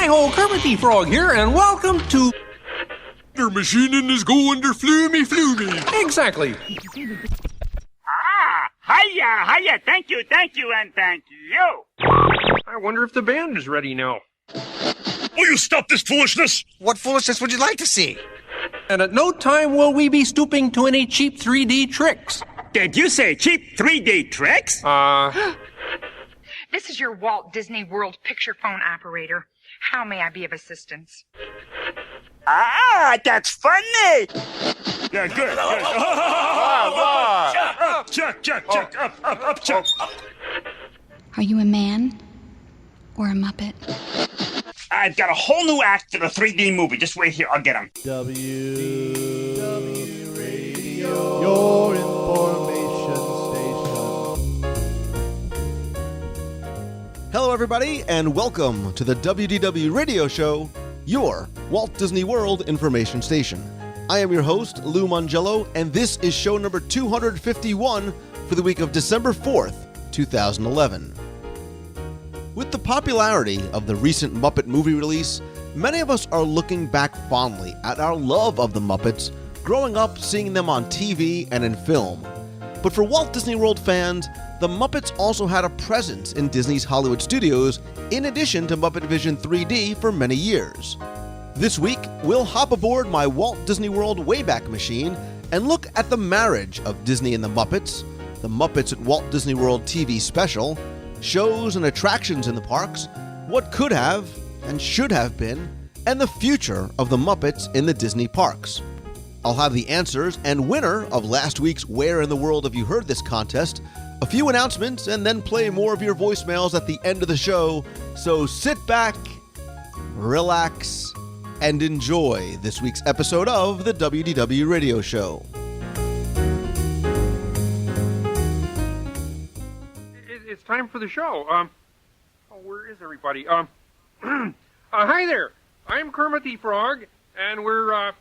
Hi-ho, Kermit the Frog here, and welcome to... Der machine is going der flumy. Exactly. Hiya, thank you, and thank you. I wonder if the band is ready now. Will you stop this foolishness? What foolishness would you like to see? And at no time will we be stooping to any cheap 3D tricks. Did you say cheap 3D tricks? This is your Walt Disney World picture phone operator. How may I be of assistance? That's funny. Yeah, good. Check, up, check. Are you a man or a Muppet? I've got a whole new act for the 3D movie. Just wait here, I'll get him. WDW Radio, your information station. Hello, everybody, and welcome to the WDW Radio Show, your Walt Disney World information station. I am your host, Lou Mongello, and this is show number 251 for the week of December 4th, 2011. With the popularity of the recent Muppet movie release, many of us are looking back fondly at our love of the Muppets, growing up seeing them on TV and in film. But for Walt Disney World fans, the Muppets also had a presence in Disney's Hollywood studios, in addition to Muppet Vision 3D for many years. This week, we'll hop aboard my Walt Disney World Wayback Machine and look at the marriage of Disney and the Muppets at Walt Disney World TV special, shows and attractions in the parks, what could have and should have been, and the future of the Muppets in the Disney parks. I'll have the answers and winner of last week's Where in the World Have You Heard This contest, a few announcements, and then play more of your voicemails at the end of the show. So sit back, relax, and enjoy this week's episode of the WDW Radio Show. It's time for the show. Where is everybody? Hi there. I'm Kermit the Frog, and we're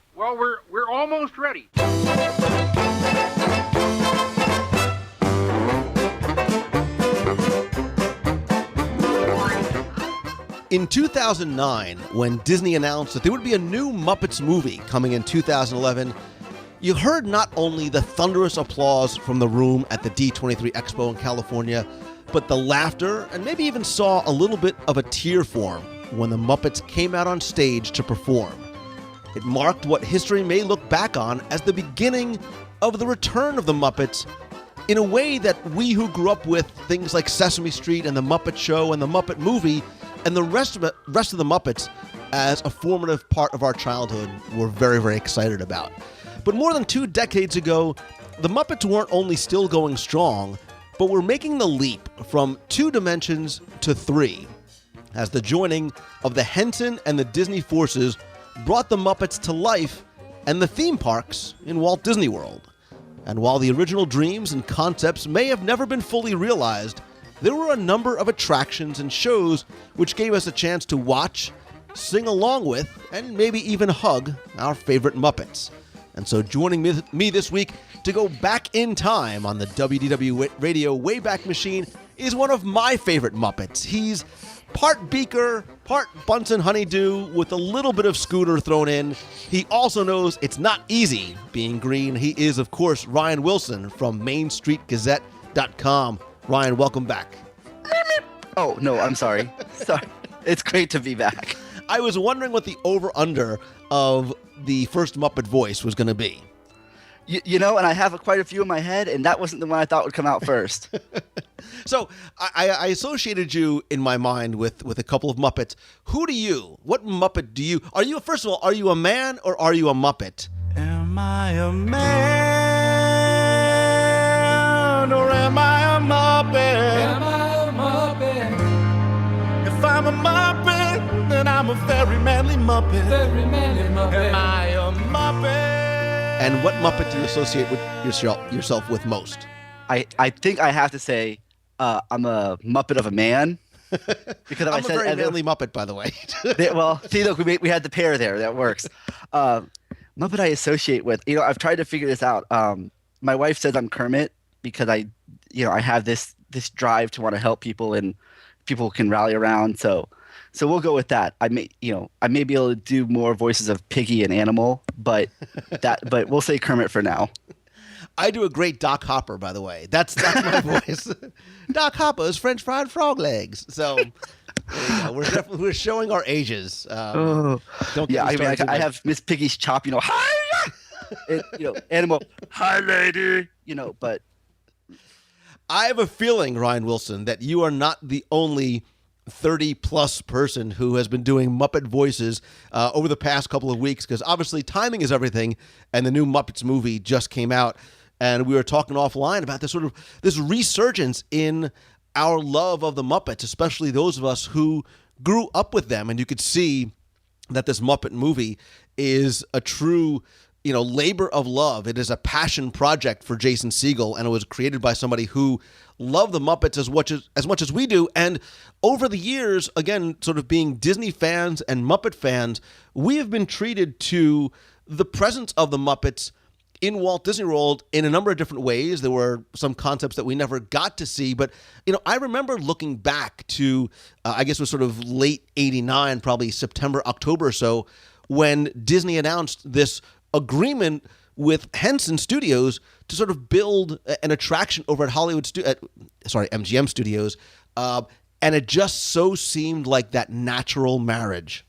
almost ready. In 2009, when Disney announced that there would be a new Muppets movie coming in 2011, you heard not only the thunderous applause from the room at the D23 Expo in California, but the laughter and maybe even saw a little bit of a tear form when the Muppets came out on stage to perform. It marked what history may look back on as the beginning of the return of the Muppets in a way that we who grew up with things like Sesame Street and the Muppet Show and the Muppet Movie and the rest of the Muppets as a formative part of our childhood were very, very excited about. But more than 2 decades ago, the Muppets weren't only still going strong, but were making the leap from 2 dimensions to 3, as the joining of the Henson and the Disney forces brought the Muppets to life and the theme parks in Walt Disney World. And while the original dreams and concepts may have never been fully realized, there were a number of attractions and shows which gave us a chance to watch, sing along with, and maybe even hug our favorite Muppets. And so joining me this week to go back in time on the WDW Radio Wayback Machine is one of my favorite Muppets. He's part Beaker, part Bunsen Honeydew with a little bit of Scooter thrown in. He also knows it's not easy being green. He is, of course, Ryan Wilson from MainStreetGazette.com. Ryan, welcome back. Oh, no, I'm sorry. Sorry. It's great to be back. I was wondering what the over-under of the first Muppet voice was going to be. You know, and I have quite a few in my head, and that wasn't the one I thought would come out first. So I associated you in my mind with a couple of Muppets. What Muppet do you, first of all, are you a man or are you a Muppet? Am I a man or am I a Muppet? Am I a Muppet? If I'm a Muppet, then I'm a very manly Muppet. Very manly Muppet. Am I a Muppet? And what Muppet do you associate with yourself with most? I think I have to say I'm a Muppet of a man. Because I'm a very manly Muppet, by the way. Well, see, look, we had the pair there. That works. Muppet I associate with, I've tried to figure this out. My wife says I'm Kermit because I have this drive to want to help people and people can rally around. So So we'll go with that. I may be able to do more voices of Piggy and Animal, but we'll say Kermit for now. I do a great Doc Hopper, by the way. That's my voice. Doc Hopper's French fried frog legs. So there you go. We're showing our ages. Don't get me started I have Miss Piggy's chop. Hi, Animal. Hi, lady. But I have a feeling, Ryan Wilson, that you are not the only 30-plus person who has been doing Muppet voices over the past couple of weeks, because obviously timing is everything, and the new Muppets movie just came out, and we were talking offline about this resurgence in our love of the Muppets, especially those of us who grew up with them, and you could see that this Muppet movie is a true labor of love. It is a passion project for Jason Segel, and it was created by somebody who loved the Muppets as much as we do. And over the years, again, sort of being Disney fans and Muppet fans, we have been treated to the presence of the Muppets in Walt Disney World in a number of different ways. There were some concepts that we never got to see, but I remember looking back to I guess it was sort of late '89, probably September, October or so, when Disney announced this agreement with Henson Studios to sort of build an attraction over at MGM Studios, and it just so seemed like that natural marriage.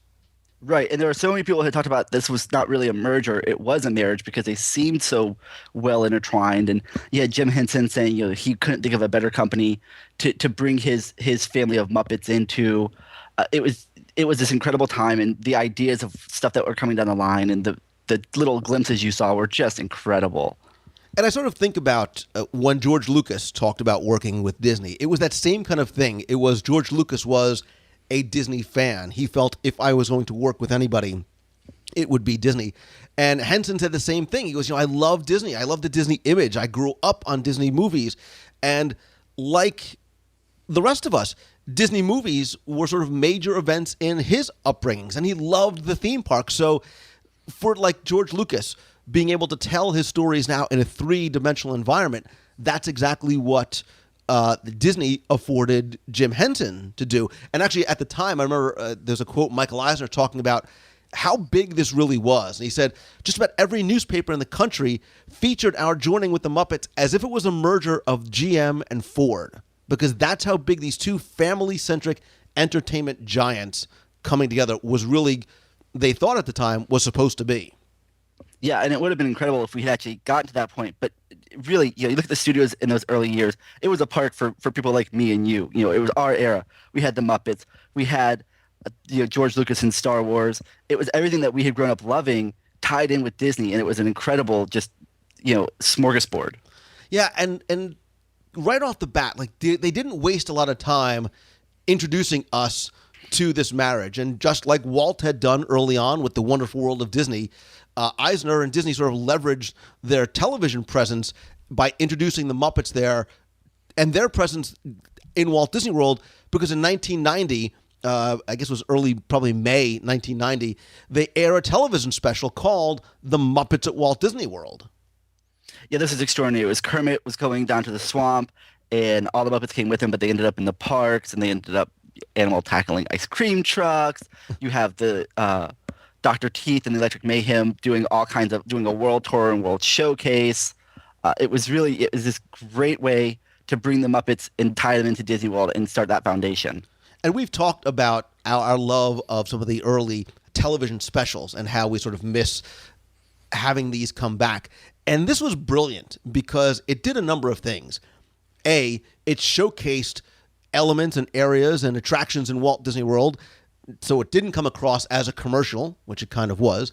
Right, and there were so many people who had talked about this was not really a merger; it was a marriage because they seemed so well intertwined. And you had Jim Henson saying he couldn't think of a better company to bring his family of Muppets into. It was this incredible time, and the ideas of stuff that were coming down the line, and the little glimpses you saw were just incredible. And I sort of think about when George Lucas talked about working with Disney, it was that same kind of thing. It was George Lucas was a Disney fan. He felt if I was going to work with anybody, it would be Disney. And Henson said the same thing. He goes, I love Disney. I love the Disney image. I grew up on Disney movies. And like the rest of us, Disney movies were sort of major events in his upbringings, and he loved the theme park. So for like George Lucas being able to tell his stories now in a three-dimensional environment, that's exactly what Disney afforded Jim Henson to do. And actually at the time, I remember there's a quote Michael Eisner talking about how big this really was. And he said, just about every newspaper in the country featured our joining with the Muppets as if it was a merger of GM and Ford, because that's how big these two family-centric entertainment giants coming together was really, they thought at the time, was supposed to be. Yeah, and it would have been incredible if we had actually gotten to that point. But really, you look at the studios in those early years, it was a park for people like me and you. It was our era. We had the Muppets. We had George Lucas in Star Wars. It was everything that we had grown up loving tied in with Disney, and it was an incredible just smorgasbord. Yeah, and right off the bat, like they didn't waste a lot of time introducing us to this marriage. And just like Walt had done early on with The Wonderful World of Disney, Eisner and Disney sort of leveraged their television presence by introducing the Muppets there and their presence in Walt Disney World, because in 1990, I guess it was early, probably May 1990, they air a television special called The Muppets at Walt Disney World. Yeah, this is extraordinary. It was Kermit was going down to the swamp, and all the Muppets came with him, but they ended up in the parks, and they ended up Animal tackling ice cream trucks. You have the Dr. Teeth and the Electric Mayhem doing a world tour and world showcase. It was this great way to bring the Muppets and tie them into Disney World and start that foundation. And we've talked about our love of some of the early television specials and how we sort of miss having these come back. And this was brilliant because it did a number of things. A, it showcased elements and areas and attractions in Walt Disney World, so it didn't come across as a commercial, which it kind of was.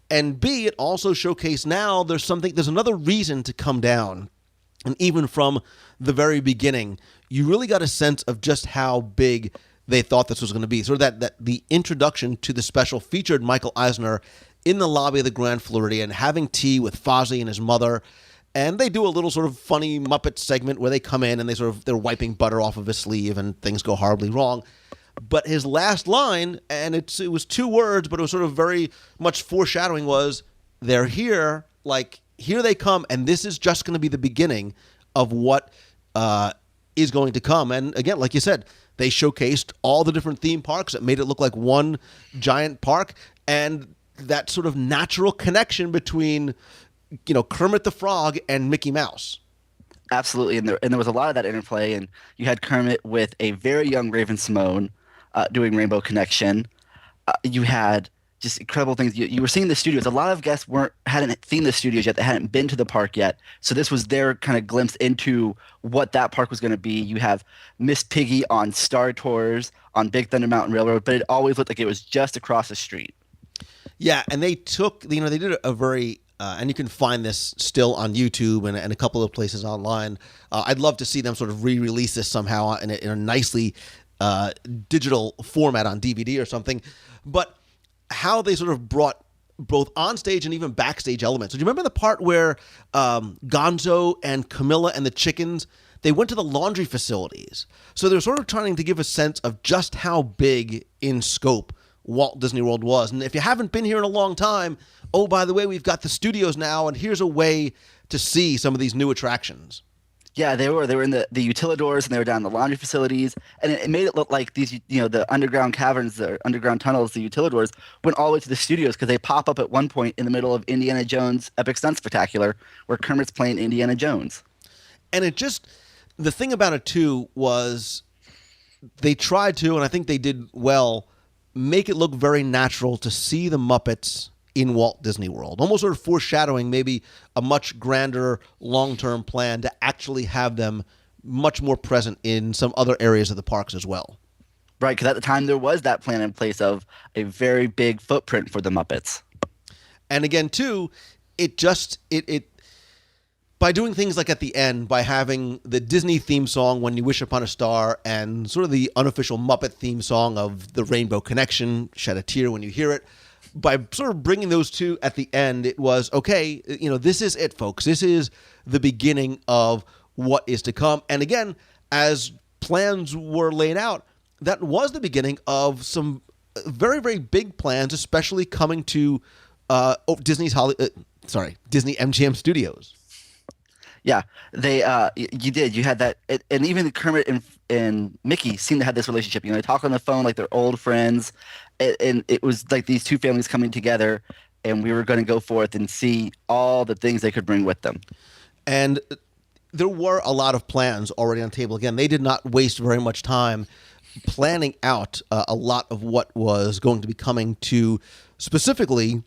And B, it also showcased now there's another reason to come down. And even from the very beginning, you really got a sense of just how big they thought this was going to be. Sort of that the introduction to the special featured Michael Eisner in the lobby of the Grand Floridian having tea with Fozzie and his mother. And they do a little sort of funny Muppet segment where they come in and they're wiping butter off of his sleeve and things go horribly wrong. But his last line, and it was 2 words, but it was sort of very much foreshadowing, was, they're here, like, here they come, and this is just going to be the beginning of what is going to come. And again, like you said, They showcased all the different theme parks. It made it look like one giant park, and that sort of natural connection between, Kermit the Frog and Mickey Mouse. Absolutely, and there was a lot of that interplay, and you had Kermit with a very young Raven-Symoné doing Rainbow Connection. You had just incredible things. You were seeing the studios. A lot of guests hadn't seen the studios yet. They hadn't been to the park yet. So this was their kind of glimpse into what that park was going to be. You have Miss Piggy on Star Tours on Big Thunder Mountain Railroad, but it always looked like it was just across the street. Yeah, and they took, they did a very, and you can find this still on YouTube and a couple of places online. I'd love to see them sort of re-release this somehow in a nicely digital format on DVD or something. But how they sort of brought both onstage and even backstage elements. So do you remember the part where Gonzo and Camilla and the chickens, they went to the laundry facilities? So they're sort of trying to give a sense of just how big in scope Walt Disney World was. And if you haven't been here in a long time, oh, by the way, we've got the studios now, and here's a way to see some of these new attractions. Yeah, they were in the utilidors, and they were down in the laundry facilities, and it made it look like these, the underground caverns, the underground tunnels, the utilidors went all the way to the studios, because they pop up at one point in the middle of Indiana Jones Epic Stunt Spectacular, where Kermit's playing Indiana Jones. And the thing about it too was they tried to, and I think they did well, make it look very natural to see the Muppets in Walt Disney World, almost sort of foreshadowing maybe a much grander long-term plan to actually have them much more present in some other areas of the parks as well. Right, because at the time there was that plan in place of a very big footprint for the Muppets. And again, too, it by doing things like at the end, by having the Disney theme song, When You Wish Upon a Star, and sort of the unofficial Muppet theme song of The Rainbow Connection, Shed a Tear When You Hear It, by sort of bringing those two at the end, it was, okay, this is it, folks. This is the beginning of what is to come. And again, as plans were laid out, that was the beginning of some very, very big plans, especially coming to Disney MGM Studios. Yeah, you did. You had that, and even Kermit and Mickey seemed to have this relationship. They talk on the phone like they're old friends, and it was like these two families coming together, and we were going to go forth and see all the things they could bring with them. And there were a lot of plans already on the table. Again, they did not waste very much time planning out a lot of what was going to be coming to specifically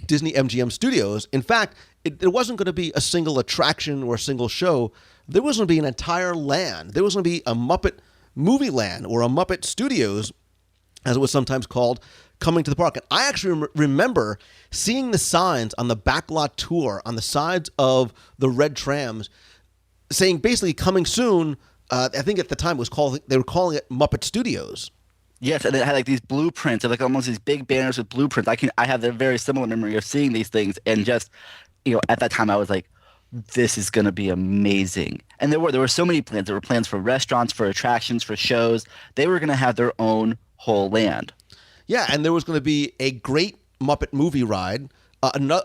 Disney MGM Studios. In fact, there wasn't going to be a single attraction or a single show. There was going to be an entire land. There was going to be a Muppet Movie Land, or a Muppet Studios, as it was sometimes called, coming to the park. And I actually remember seeing the signs on the backlot tour on the sides of the red trams saying basically coming soon. I think at the time they were calling it Muppet Studios. Yes, and it had like these blueprints, like almost these big banners with blueprints. I have a very similar memory of seeing these things, and just at that time I was like, this is going to be amazing. And there were so many plans. There were plans for restaurants, for attractions, for shows. They were going to have their own whole land. Yeah, and there was going to be a great Muppet movie ride,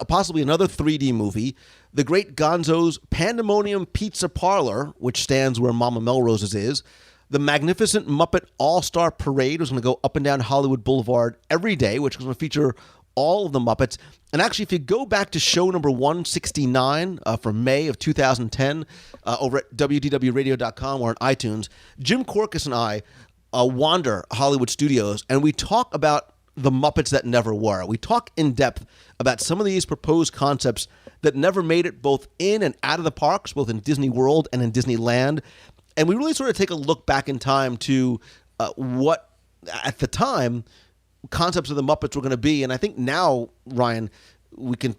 possibly another 3D movie, the Great Gonzo's Pandemonium Pizza Parlor, which stands where Mama Melrose's is. The Magnificent Muppet All-Star Parade was going to go up and down Hollywood Boulevard every day, which was going to feature all of the Muppets. And actually, if you go back to show number 169 from May of 2010 over at WDWRadio.com or on iTunes, Jim Korkis and I wander Hollywood Studios, and we talk about the Muppets that never were. We talk in depth about some of these proposed concepts that never made it both in and out of the parks, both in Disney World and in Disneyland. And we really sort of take a look back in time to what, at the time, concepts of the Muppets were going to be. And I think now, Ryan, we can,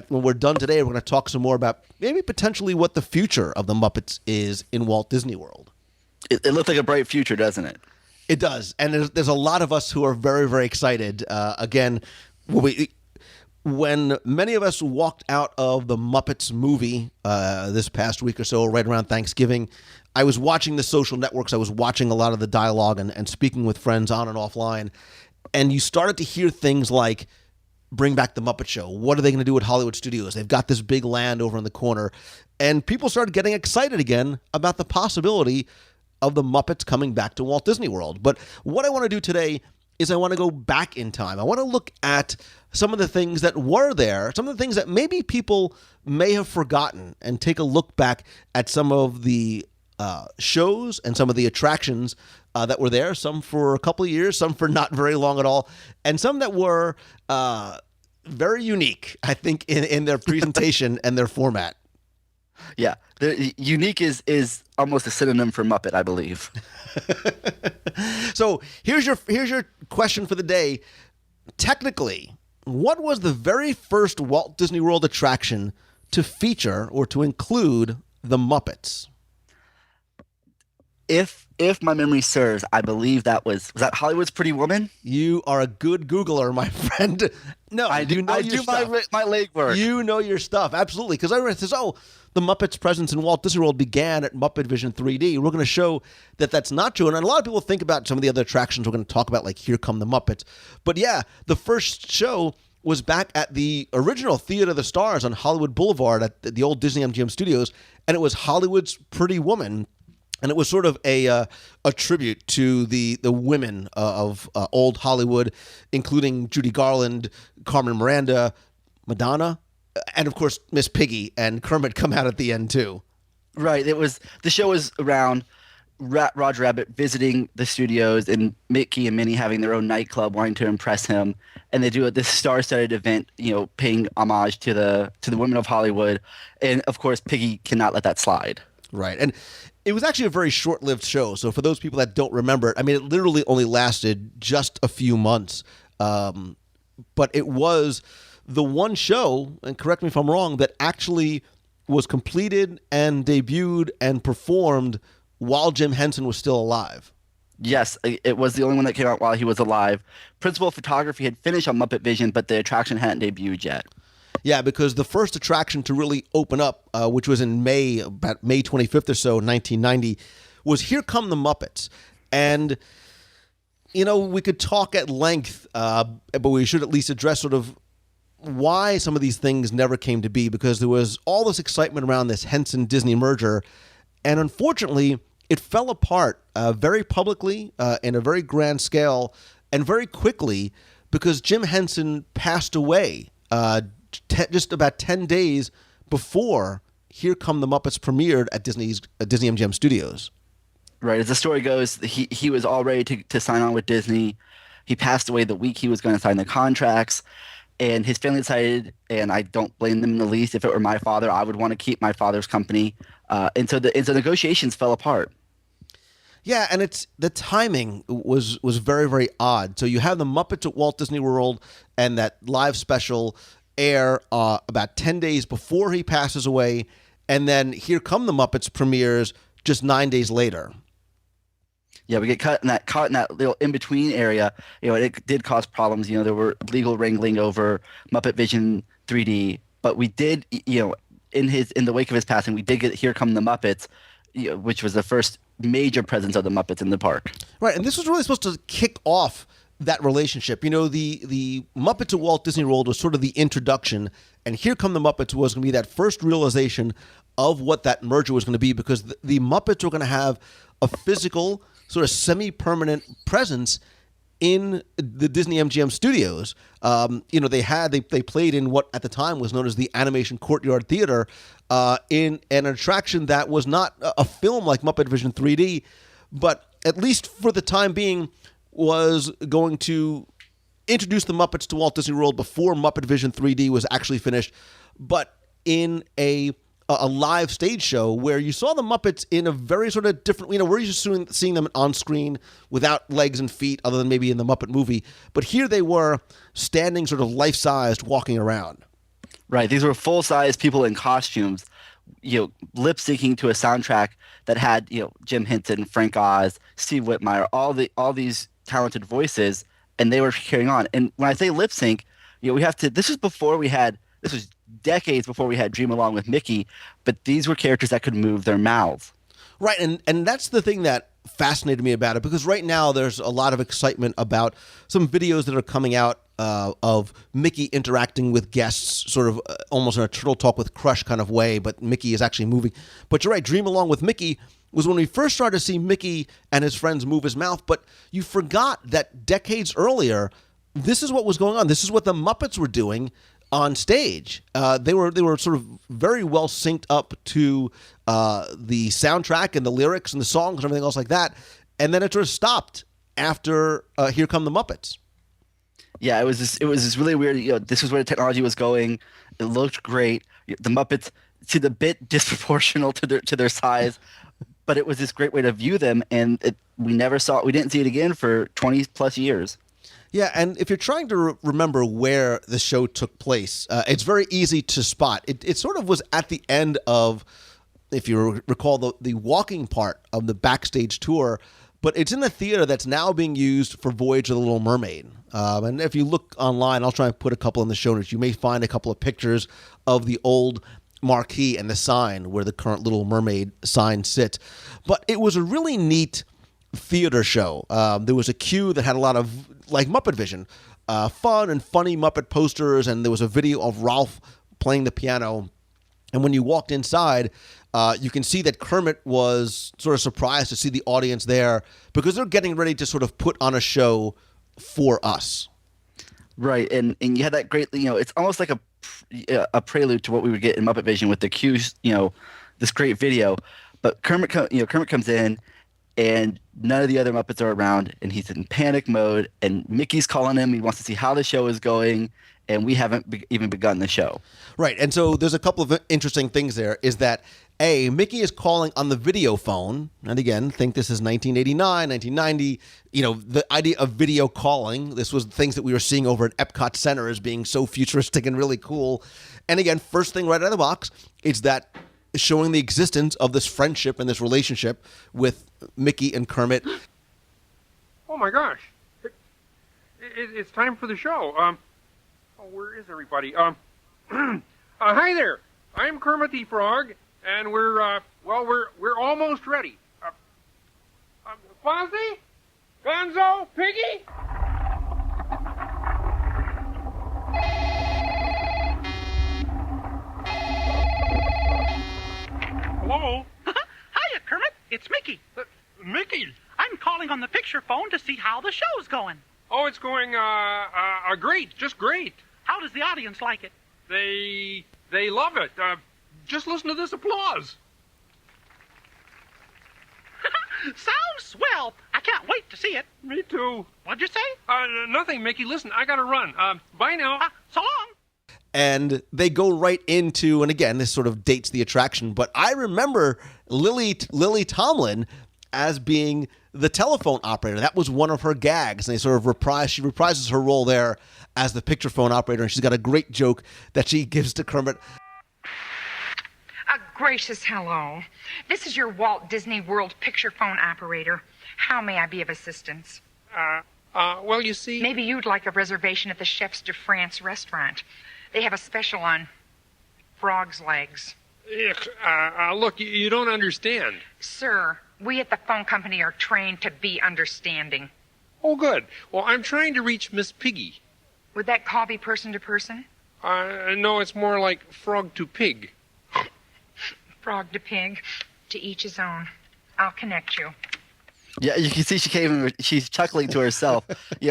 when we're done today, we're going to talk some more about maybe potentially what the future of the Muppets is in Walt Disney World. It looks like a bright future, doesn't it? It does. And there's a lot of us who are very, very excited. Again, when many of us walked out of the Muppets movie this past week or so, right around Thanksgiving, I was watching the social networks. I was watching a lot of the dialogue and speaking with friends on and offline. And you started to hear things like, bring back the Muppet Show. What are they going to do at Hollywood Studios? They've got this big land over in the corner. And people started getting excited again about the possibility of the Muppets coming back to Walt Disney World. But what I want to do today is I want to go back in time. I want to look at some of the things that were there, some of the things that maybe people may have forgotten, and take a look back at some of the shows and some of the attractions that were there, some for a couple of years, some for not very long at all, and some that were very unique, I think, in their presentation and their format. Yeah, unique is almost a synonym for Muppet, I believe. So here's your question for the day. Technically, what was the very first Walt Disney World attraction to feature or to include the Muppets? If my memory serves, I believe was that Hollywood's Pretty Woman? You are a good Googler, my friend. No, I do my legwork. You know your stuff, absolutely. Because everyone says, "Oh, the Muppets' presence in Walt Disney World began at Muppet Vision 3D." We're going to show that that's not true. And a lot of people think about some of the other attractions we're going to talk about, like Here Come the Muppets. But yeah, the first show was back at the original Theater of the Stars on Hollywood Boulevard at the old Disney MGM Studios, and it was Hollywood's Pretty Woman. And it was sort of a tribute to the women of old Hollywood, including Judy Garland, Carmen Miranda, Madonna, and of course Miss Piggy and Kermit come out at the end too. Right. The show was around Roger Rabbit visiting the studios and Mickey and Minnie having their own nightclub, wanting to impress him, and they do this star-studded event, paying homage to the women of Hollywood, and of course Piggy cannot let that slide. Right. And it was actually a very short-lived show. So for those people that don't remember it, I mean, it literally only lasted just a few months. But it was the one show, and correct me if I'm wrong, that actually was completed and debuted and performed while Jim Henson was still alive. Yes, it was the only one that came out while he was alive. Principal photography had finished on Muppet Vision, but the attraction hadn't debuted yet. Yeah, because the first attraction to really open up, which was in May, about May 25th or so, 1990, was Here Come the Muppets. And, we could talk at length, but we should at least address sort of why some of these things never came to be, because there was all this excitement around this Henson-Disney merger, and unfortunately, it fell apart very publicly, in a very grand scale, and very quickly, because Jim Henson passed away just about 10 days before Here Come the Muppets premiered at Disney MGM Studios. Right. As the story goes, he was all ready to sign on with Disney. He passed away the week he was going to sign the contracts, and his family decided, and I don't blame them in the least, if it were my father, I would want to keep my father's company. And so the negotiations fell apart. Yeah, and the timing was very, very odd. So you have the Muppets at Walt Disney World and that live special air about 10 days before he passes away, and then Here Come the Muppets premieres just 9 days later. Yeah, we get caught in that little in-between area. It did cause problems. There were legal wrangling over Muppet Vision 3D, but we did, in the wake of his passing, we did get Here Come the Muppets, which was the first major presence of the Muppets in the park. Right, and this was really supposed to kick off that relationship. The Muppets at Walt Disney World was sort of the introduction, and Here Come the Muppets was going to be that first realization of what that merger was going to be, because the Muppets were going to have a physical, sort of semi-permanent presence in the Disney MGM Studios. They played in what at the time was known as the Animation Courtyard Theater, in an attraction that was not a film like Muppet Vision 3D, but at least for the time being was going to introduce the Muppets to Walt Disney World before Muppet Vision 3D was actually finished, but in a live stage show where you saw the Muppets in a very sort of different, we're used to seeing them on screen without legs and feet other than maybe in the Muppet movie, but here they were standing sort of life-sized, walking around. Right, these were full-size people in costumes, lip-syncing to a soundtrack that had, Jim Henson, Frank Oz, Steve Whitmire, all these talented voices, and they were carrying on. And when I say lip sync, this was decades before we had Dream Along with Mickey, but these were characters that could move their mouths. Right, and that's the thing that fascinated me about it, because right now there's a lot of excitement about some videos that are coming out of Mickey interacting with guests, sort of almost in a Turtle Talk with Crush kind of way, but Mickey is actually moving. But you're right, Dream Along with Mickey was when we first started to see Mickey and his friends move his mouth, but you forgot that decades earlier, this is what was going on. This is what the Muppets were doing on stage. They were sort of very well synced up to the soundtrack and the lyrics and the songs and everything else like that, and then it sort of stopped after Here Come the Muppets. Yeah, it was this really weird. This was where the technology was going. It looked great. The Muppets seemed a bit disproportional to their size, but it was this great way to view them, and we didn't see it again for 20 plus years. Yeah, and if you're trying to remember where the show took place, it's very easy to spot. It sort of was at the end of, if you recall, the walking part of the backstage tour, but it's in the theater that's now being used for Voyage of the Little Mermaid. And if you look online, I'll try and put a couple in the show notes. You may find a couple of pictures of the old marquee and the sign where the current Little Mermaid sign sits. But it was a really neat theater show. There was a queue that had a lot of, like, Muppet Vision, fun and funny Muppet posters, and there was a video of Ralph playing the piano. And when you walked inside, you can see that Kermit was sort of surprised to see the audience there because they're getting ready to sort of put on a show for us. Right, and you had that great, it's almost like a prelude to what we would get in Muppet Vision with the cues, this great video. But Kermit comes in, and none of the other Muppets are around, and he's in panic mode, and Mickey's calling him. He wants to see how the show is going, and we haven't even begun the show. Right, and so there's a couple of interesting things there, is that, A, Mickey is calling on the video phone, and again, think this is 1989, 1990, the idea of video calling, this was things that we were seeing over at Epcot Center as being so futuristic and really cool. And again, first thing right out of the box, is that showing the existence of this friendship and this relationship with Mickey and Kermit. Oh my gosh. It's time for the show. Where is everybody? Hi there. I'm Kermit the Frog, and we're almost ready. Fozzie? Gonzo? Piggy? Hello? Hiya, Kermit. It's Mickey. Mickey? I'm calling on the picture phone to see how the show's going. Oh, it's going, great. Just great. How does the audience like it? They love it. Just listen to this applause. Sounds swell. I can't wait to see it. Me too. What'd you say? Nothing, Mickey. Listen, I gotta run. Bye now. So long. And they go right into, and again, this sort of dates the attraction, but I remember Lily Tomlin as being the telephone operator. That was one of her gags, and they sort of she reprises her role there as the picture phone operator, and she's got a great joke that she gives to Kermit. A gracious hello. This is your Walt Disney World picture phone operator. How may I be of assistance? Well, you see... Maybe you'd like a reservation at the Chefs de France restaurant. They have a special on frog's legs. Look, you don't understand. Sir, we at the phone company are trained to be understanding. Oh, good. Well, I'm trying to reach Miss Piggy. Would that call be person to person? No, it's more like frog to pig. Frog to pig. To each his own. I'll connect you. Yeah, you can see she's chuckling to herself.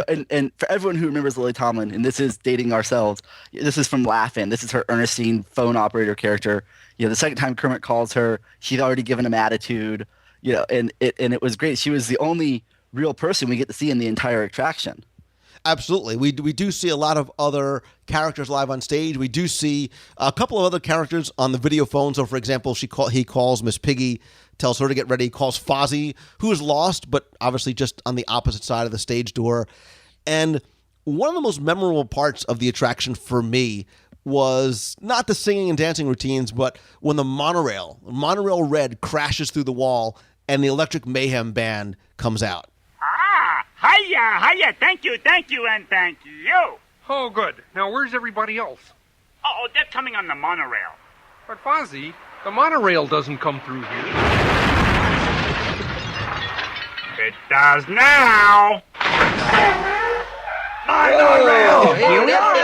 And for everyone who remembers Lily Tomlin, and this is dating ourselves, this is from Laugh-In. This is her Ernestine phone operator character. The second time Kermit calls her, she's already given him attitude. And it was great. She was the only real person we get to see in the entire attraction. Absolutely. We do see a lot of other characters live on stage. We do see a couple of other characters on the video phone. So, for example, he calls Miss Piggy, tells her to get ready. He calls Fozzie, who is lost, but obviously just on the opposite side of the stage door. And one of the most memorable parts of the attraction for me was not the singing and dancing routines, but when the monorail red crashes through the wall and the Electric Mayhem Band comes out. Hiya, thank you, and thank you. Oh, good. Now, where's everybody else? Oh, they're coming on the monorail. But, Fozzie, the monorail doesn't come through here. It does now. Monorail! Here we are.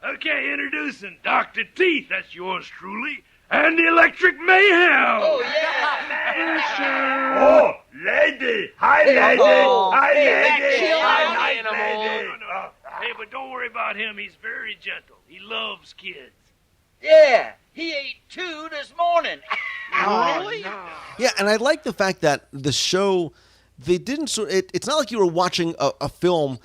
Okay, introducing Dr. Teeth, that's yours truly, and the Electric Mayhem. Oh, yeah. Oh, lady. Hi, lady. Hi, lady. chill Hi, out, nice animal. lady. Hey, but don't worry about him. He's very gentle. He loves kids. Yeah, he ate 2 this morning. Really? Yeah, and I like the fact that the show, they didn't it's not like you were watching a film.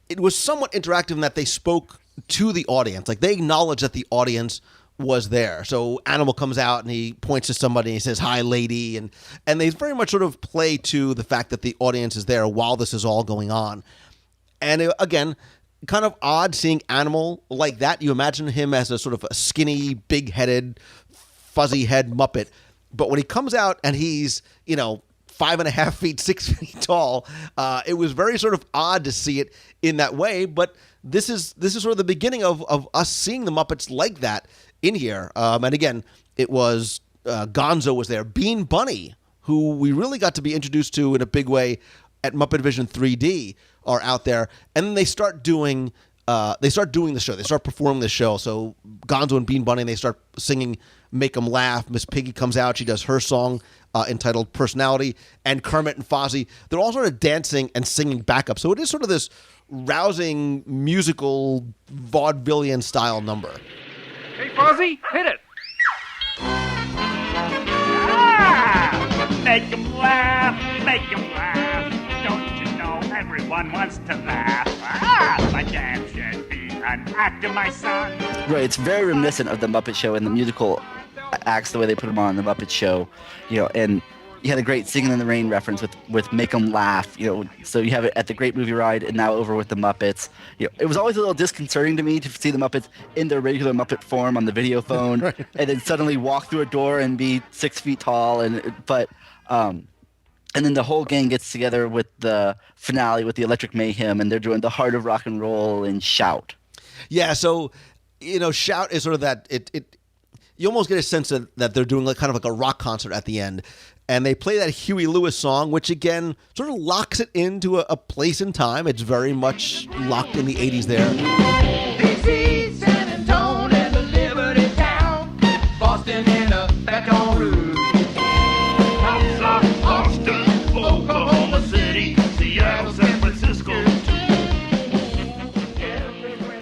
It was somewhat interactive in that they spoke to the audience. Like, they acknowledged that the audience was there. So Animal comes out and he points to somebody and he says, "Hi, lady," and they very much sort of play to the fact that the audience is there while this is all going on. And again, kind of odd seeing Animal like that. You imagine him as a sort of a skinny, big-headed, fuzzy head Muppet. But when he comes out and he's, 5.5 feet, 6 feet tall, it was very sort of odd to see it in that way. But this is sort of the beginning of us seeing the Muppets like that in here. And again, it was Gonzo was there. Bean Bunny, who we really got to be introduced to in a big way at Muppet Vision 3D, are out there. And then they start doing the show. They start performing the show. So Gonzo and Bean Bunny, they start singing Make 'Em Laugh. Miss Piggy comes out. She does her song entitled Personality. And Kermit and Fozzie, they're all sort of dancing and singing backup. So it is sort of this rousing, musical, vaudevillian style number. Hey, Fozzie, hit it. Make 'em laugh, make 'em laugh. Don't you know everyone wants to laugh? My dad should be an actor, my son. Right, it's very reminiscent of the Muppet Show and the musical acts, the way they put them on the Muppet Show, and you had a great Singing in the Rain reference with Make 'Em Laugh, so you have it at the Great Movie Ride and now over with the Muppets. It was always a little disconcerting to me to see the Muppets in their regular Muppet form on the video phone Right. and then suddenly walk through a door and be 6 feet tall, and then the whole gang gets together with the finale with the Electric Mayhem, and they're doing the Heart of Rock and Roll and Shout. Yeah, so Shout is sort of that. You almost get a sense that they're doing kind of like a rock concert at the end, and they play that Huey Lewis song, which again sort of locks it into a place in time. It's very much locked in the 80s there. D.C., San Antonio, and the Liberty Town. Boston and Baton Rouge. Austin, Oklahoma City, Seattle, San Francisco.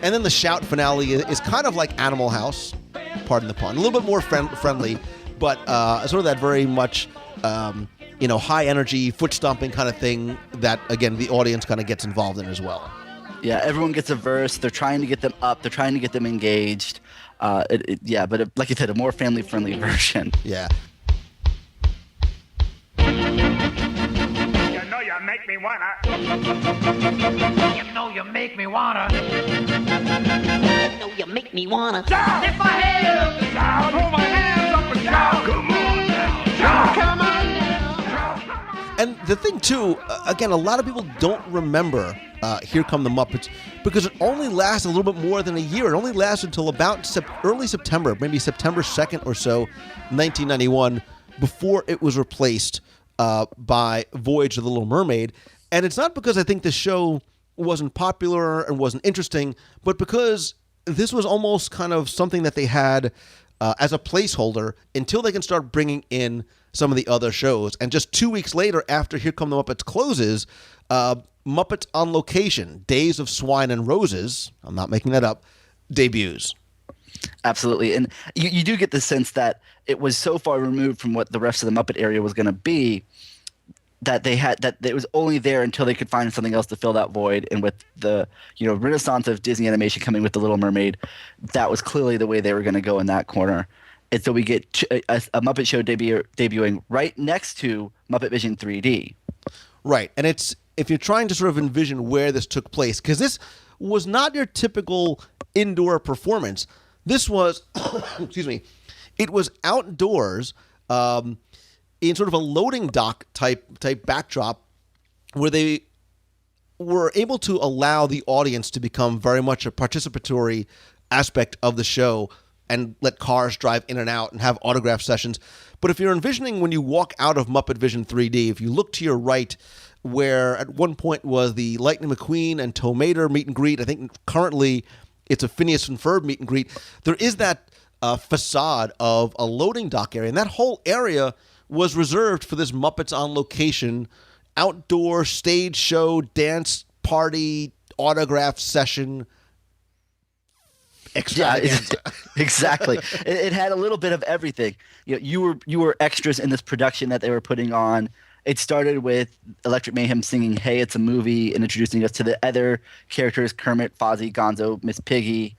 And then the Shout finale is kind of like Animal House, pardon the pun, a little bit more friendly, but sort of that very much high energy foot stomping kind of thing that, again, the audience kind of gets involved in as well. Yeah, everyone gets a verse. They're trying to get them up. They're trying to get them engaged. But like you said, a more family-friendly version. Yeah. You know you make me wanna. You know you make me wanna. You know you make me wanna. Lift my head up and down, throw my hands up and down. Come on now. Come on now. And the thing, too, again, a lot of people don't remember Here Come the Muppets because it only lasts a little bit more than a year. It only lasts until about early September, maybe September 2nd or so, 1991, before it was replaced by Voyage of the Little Mermaid. And it's not because I think the show wasn't popular and wasn't interesting, but because this was almost kind of something that they had as a placeholder until they can start bringing in some of the other shows. And just 2 weeks later, after Here Come the Muppets closes, Muppets on Location, Days of Swine and Roses, I'm not making that up, debuts. Absolutely. And you do get the sense that it was so far removed from what the rest of the Muppet area was going to be that it was only there until they could find something else to fill that void. And with the renaissance of Disney animation coming with The Little Mermaid, that was clearly the way they were going to go in that corner. And so we get a Muppet Show debuting right next to Muppet Vision 3D. Right. And it's, if you're trying to sort of envision where this took place, because this was not your typical indoor performance. This was, excuse me, it was outdoors in sort of a loading dock type backdrop where they were able to allow the audience to become very much a participatory aspect of the show and let cars drive in and out and have autograph sessions. But if you're envisioning when you walk out of Muppet Vision 3D, if you look to your right where at one point was the Lightning McQueen and Tow Mater meet and greet. I think currently it's a Phineas and Ferb meet and greet. There is that facade of a loading dock area, and that whole area was reserved for this Muppets on Location outdoor stage show, dance party, autograph session. Exactly. It had a little bit of everything. You were extras in this production that they were putting on. It started with Electric Mayhem singing "Hey, It's a Movie" and introducing us to the other characters: Kermit, Fozzie, Gonzo, Miss Piggy.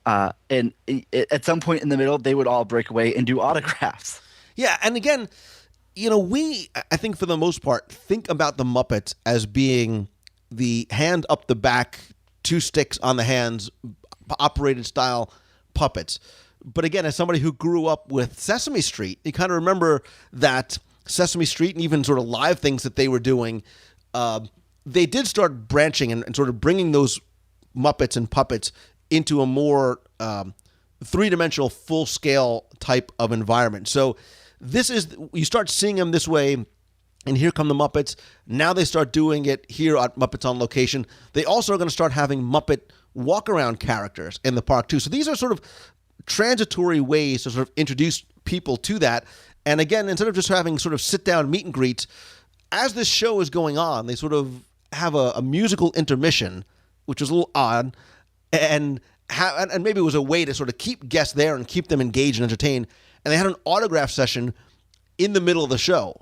And at some point in the middle, they would all break away and do autographs. Yeah, and again, I think for the most part, think about the Muppets as being the hand up the back, two sticks on the hands, operated style puppets. But again, as somebody who grew up with Sesame Street, you kind of remember that Sesame Street and even sort of live things that they were doing, they did start branching and sort of bringing those Muppets and puppets into a more three-dimensional, full-scale type of environment. So you start seeing them this way, and here come the Muppets. Now they start doing it here at Muppets on Location. They also are going to start having Muppet walk-around characters in the park too. So these are sort of transitory ways to sort of introduce people to that. And again, instead of just having sort of sit-down meet and greets, as this show is going on, they sort of have a musical intermission, which is a little odd, and maybe it was a way to sort of keep guests there and keep them engaged and entertained. And they had an autograph session in the middle of the show.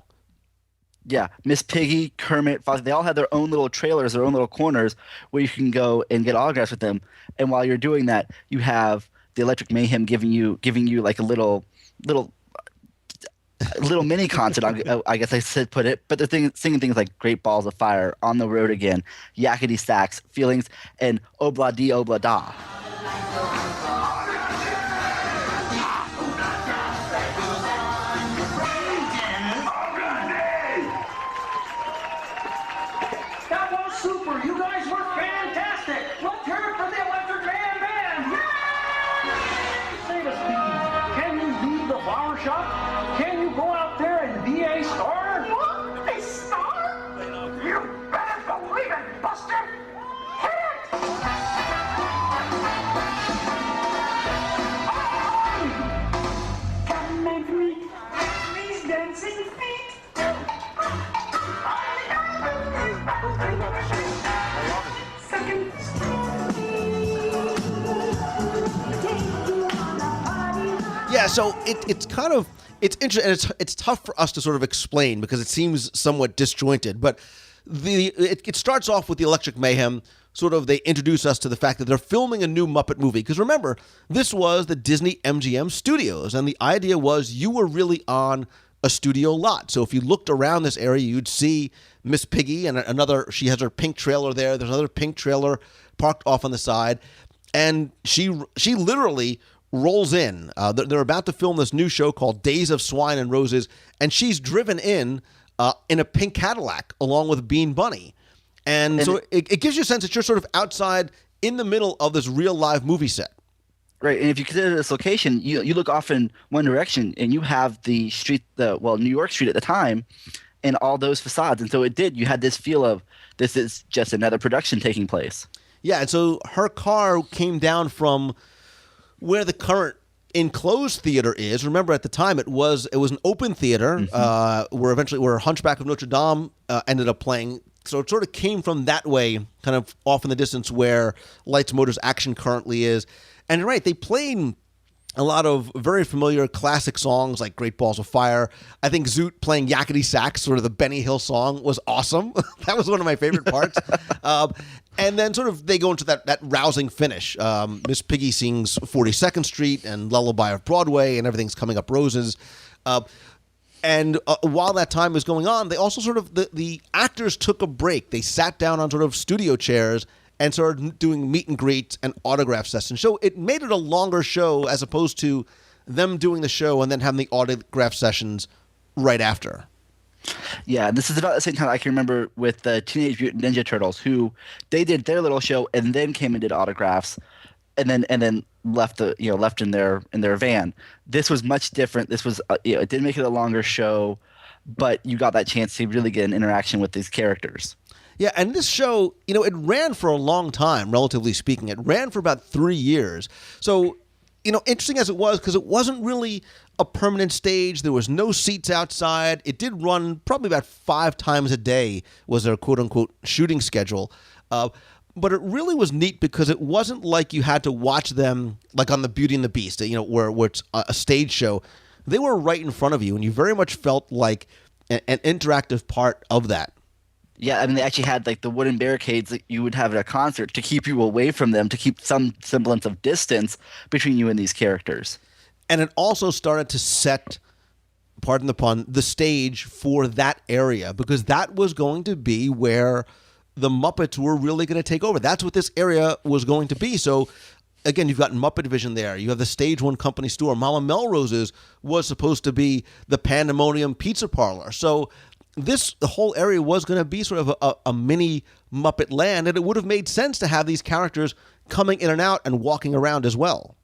Yeah, Miss Piggy, Kermit, Fozzie, they all had their own little trailers, their own little corners where you can go and get autographs with them. And while you're doing that, you have the Electric Mayhem giving you like a little mini concert, I guess I should put it. But they're singing things like "Great Balls of Fire," "On the Road Again," "Yakety Sax," "Feelings," and "Obla Dee Obla Da." That was super. You guys were fantastic. Let's hear it for the Electric Man Band. Say to Steve, can you leave the flower shop? Can you go out there and be a star? What? A star? You better believe it, Buster. Hit it! Come and meet these dancing feet. Yeah, so it's kind of it's interesting, and it's tough for us to sort of explain because it seems somewhat disjointed. But it starts off with the Electric Mayhem. Sort of they introduce us to the fact that they're filming a new Muppet movie. Because remember, this was the Disney MGM Studios, and the idea was you were really on a studio lot. So if you looked around this area, you'd see Miss Piggy and she has her pink trailer there. There's another pink trailer parked off on the side, and she literally rolls in. They're about to film this new show called Days of Swine and Roses, and she's driven in a pink Cadillac along with Bean Bunny. And so it gives you a sense that you're sort of outside in the middle of this real live movie set. Right, and if you consider this location, you look off in one direction, and you have the street, New York Street at the time, and all those facades. And so you had this feel of this is just another production taking place. Yeah, and so her car came down from where the current enclosed theater is. Remember, at the time, it was an open theater where Hunchback of Notre Dame ended up playing. So it sort of came from that way, kind of off in the distance where Lights, Motors, Action currently is. And you're right, they played a lot of very familiar classic songs like Great Balls of Fire. I think Zoot playing Yakety Sax, sort of the Benny Hill song, was awesome. That was one of my favorite parts. And then sort of they go into that rousing finish. Miss Piggy sings 42nd Street and Lullaby of Broadway, and everything's coming up roses. And while that time was going on, they also sort of, the actors took a break. They sat down on sort of studio chairs and started doing meet and greets and autograph sessions. So it made it a longer show as opposed to them doing the show and then having the autograph sessions right after. Yeah, this is about the same time I can remember with the Teenage Mutant Ninja Turtles, who they did their little show and then came and did autographs, and then left in their van. This was much different. This was it did make it a longer show. but you got that chance to really get an interaction with these characters. Yeah, and this show, it ran for a long time, relatively speaking. It ran for about 3 years. So, interesting as it was, because it wasn't really a permanent stage. There was no seats outside. It did run probably about 5 times a day was their quote-unquote shooting schedule. But it really was neat because it wasn't like you had to watch them like on the Beauty and the Beast, where it's a stage show. They were right in front of you, and you very much felt like an interactive part of that. Yeah, I mean, they actually had like the wooden barricades that you would have at a concert to keep you away from them, to keep some semblance of distance between you and these characters. And it also started to set, pardon the pun, the stage for that area, because that was going to be where the Muppets were really going to take over. That's what this area was going to be. So, again, you've got Muppet Vision there. You have the Stage One Company store. Mama Melrose's was supposed to be the Pandemonium Pizza Parlor. So the whole area was going to be sort of a mini Muppet land, and it would have made sense to have these characters coming in and out and walking around as well.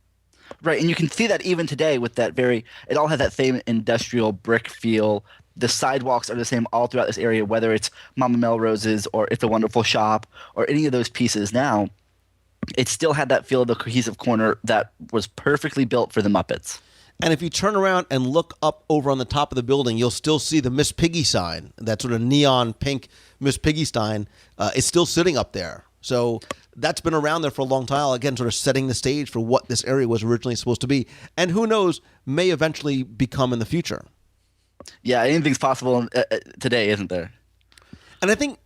Right, and you can see that even today with that it all has that same industrial brick feel. The sidewalks are the same all throughout this area, whether it's Mama Melrose's or It's a Wonderful Shop or any of those pieces now. It still had that feel of the cohesive corner that was perfectly built for the Muppets. And if you turn around and look up over on the top of the building, you'll still see the Miss Piggy sign. That sort of neon pink Miss Piggy sign is still sitting up there. So that's been around there for a long time, again, sort of setting the stage for what this area was originally supposed to be. And who knows, may eventually become in the future. Yeah, anything's possible today, isn't there? And I think,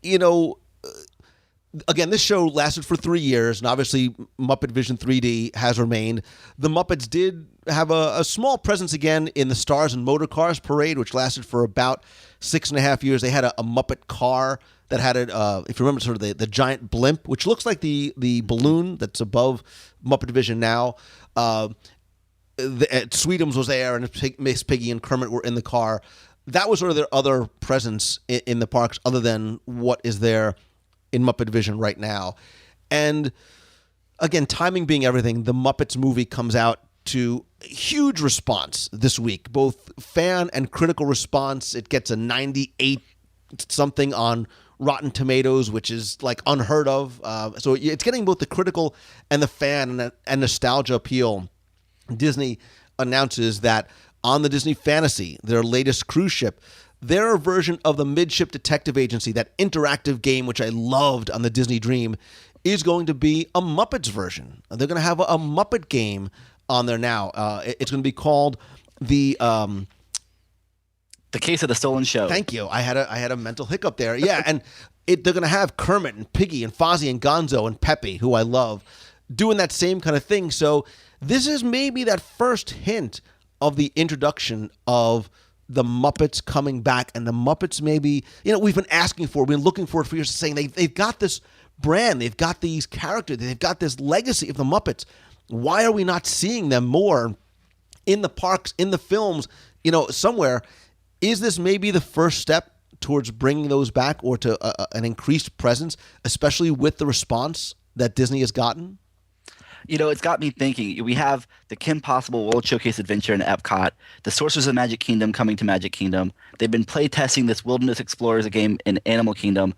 again, this show lasted for 3 years, and obviously Muppet Vision 3D has remained. The Muppets did have a small presence again in the Stars and Motor Cars parade, which lasted for about 6.5 years. They had a Muppet car that had if you remember, sort of the giant blimp, which looks like the balloon that's above Muppet Vision now. Sweetums was there, and Miss Piggy and Kermit were in the car. That was sort of their other presence in the parks, other than what is there in Muppet Vision right now. And again, timing being everything, the Muppets movie comes out to huge response this week, both fan and critical response. It gets a 98 something on Rotten Tomatoes, which is like unheard of. So it's getting both the critical and the fan and nostalgia appeal. Disney announces that on the Disney Fantasy, their latest cruise ship, their version of the Midship Detective Agency, that interactive game which I loved on the Disney Dream, is going to be a Muppets version. They're going to have a Muppet game on there now. It's going to be called the Case of the Stolen Show. Thank you. I had a mental hiccup there. Yeah, and they're going to have Kermit and Piggy and Fozzie and Gonzo and Peppy, who I love, doing that same kind of thing. So this is maybe that first hint of the introduction of the Muppets coming back, and the Muppets maybe, we've been asking for, we've been looking for it for years, saying they've got this brand, they've got these characters, they've got this legacy of the Muppets. Why are we not seeing them more in the parks, in the films, somewhere? Is this maybe the first step towards bringing those back, or to an increased presence, especially with the response that Disney has gotten? It's got me thinking. We have the Kim Possible World Showcase Adventure in Epcot, the Sorcerers of Magic Kingdom coming to Magic Kingdom. They've been play testing this Wilderness Explorers game in Animal Kingdom.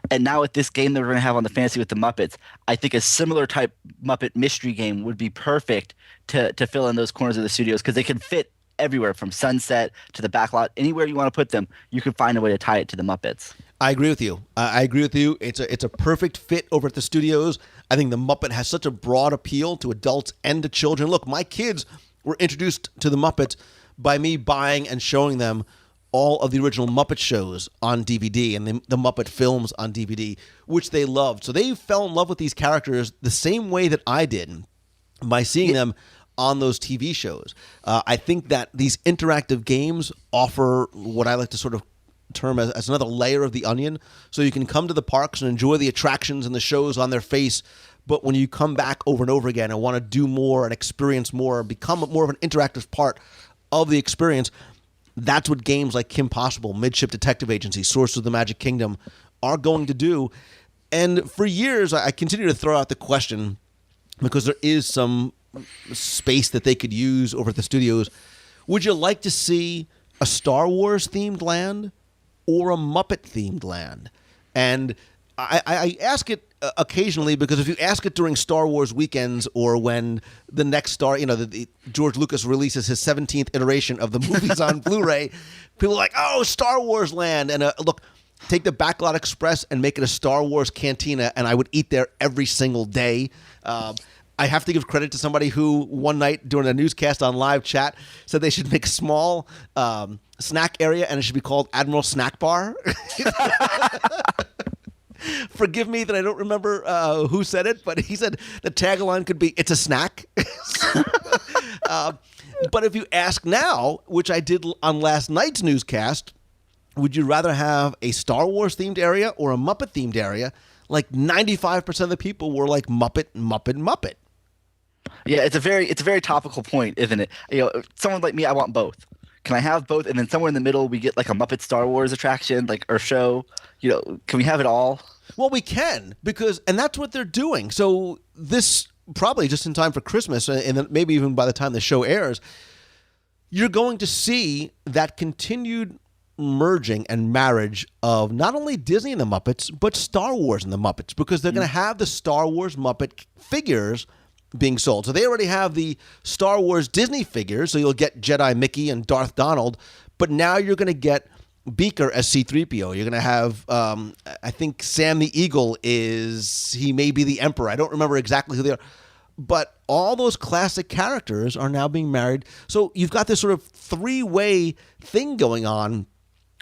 And now with this game that we're going to have on the Fantasy with the Muppets, I think a similar type Muppet mystery game would be perfect to fill in those corners of the studios, because they can fit everywhere from Sunset to the backlot. Anywhere you want to put them, you can find a way to tie it to the Muppets. I agree with you. I agree with you. It's a perfect fit over at the studios. I think the Muppet has such a broad appeal to adults and to children. Look, my kids were introduced to the Muppets by me buying and showing them all of the original Muppet shows on DVD and the Muppet films on DVD, which they loved. So they fell in love with these characters the same way that I did by seeing them on those TV shows. I think that these interactive games offer what I like to sort of term as another layer of the onion. So you can come to the parks and enjoy the attractions and the shows on their face, but when you come back over and over again and want to do more and experience more, become more of an interactive part of the experience, that's what games like Kim Possible, Midship Detective Agency, Sorcerers of the Magic Kingdom are going to do. And for years, I continue to throw out the question, because there is some space that they could use over at the studios. Would you like to see a Star Wars themed land or a Muppet themed land? And I ask it occasionally because if you ask it during Star Wars weekends or when the next George Lucas releases his 17th iteration of the movies on Blu-ray, people are like, oh, Star Wars land. And look, take the Backlot Express and make it a Star Wars cantina, and I would eat there every single day. I have to give credit to somebody who one night during a newscast on live chat said they should make a small snack area and it should be called Admiral Snack Bar. Forgive me that I don't remember who said it, but he said the tagline could be, it's a snack. But if you ask now, which I did on last night's newscast, would you rather have a Star Wars themed area or a Muppet themed area? Like 95% of the people were like Muppet, Muppet, Muppet. Yeah, it's a very topical point, isn't it? Someone like me, I want both. Can I have both? And then somewhere in the middle, we get like a Muppet Star Wars attraction, like or show. Can we have it all? Well, we can and that's what they're doing. So this probably just in time for Christmas, and then maybe even by the time the show airs, you're going to see that continued merging and marriage of not only Disney and the Muppets, but Star Wars and the Muppets, because they're going to have the Star Wars Muppet figures being sold. So they already have the Star Wars Disney figures, so you'll get Jedi Mickey and Darth Donald, but now you're going to get Beaker as C-3PO. You're going to have, I think Sam the Eagle he may be the Emperor. I don't remember exactly who they are. But all those classic characters are now being married. So you've got this sort of three-way thing going on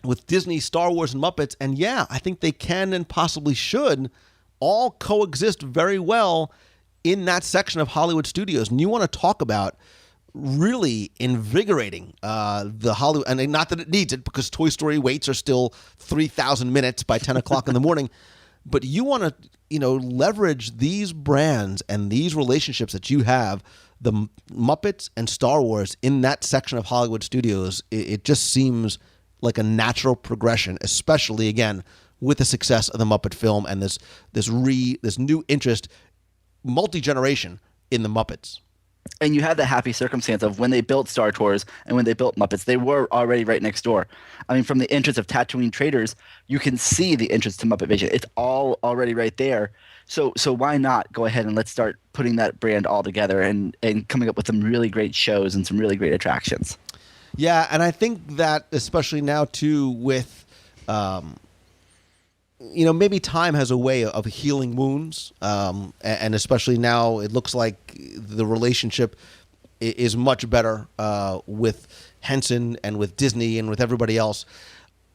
with Disney, Star Wars, and Muppets. And yeah, I think they can and possibly should all coexist very well in that section of Hollywood studios. And you want to talk about really invigorating the Hollywood, and not that it needs it because Toy Story waits are still 3,000 minutes by 10 o'clock in the morning, but you want to, leverage these brands and these relationships that you have, the Muppets and Star Wars in that section of Hollywood studios. It just seems like a natural progression, especially again with the success of the Muppet film and this new interest, multi-generation in the Muppets. And you had the happy circumstance of when they built Star Tours and when they built Muppets, they were already right next door. I mean, from the entrance of Tatooine Traders, you can see the entrance to Muppet Vision. It's all already right there. So why not go ahead and let's start putting that brand all together and coming up with some really great shows and some really great attractions. Yeah, and I think that especially now too with maybe time has a way of healing wounds, and especially now it looks like the relationship is much better with Henson and with Disney and with everybody else.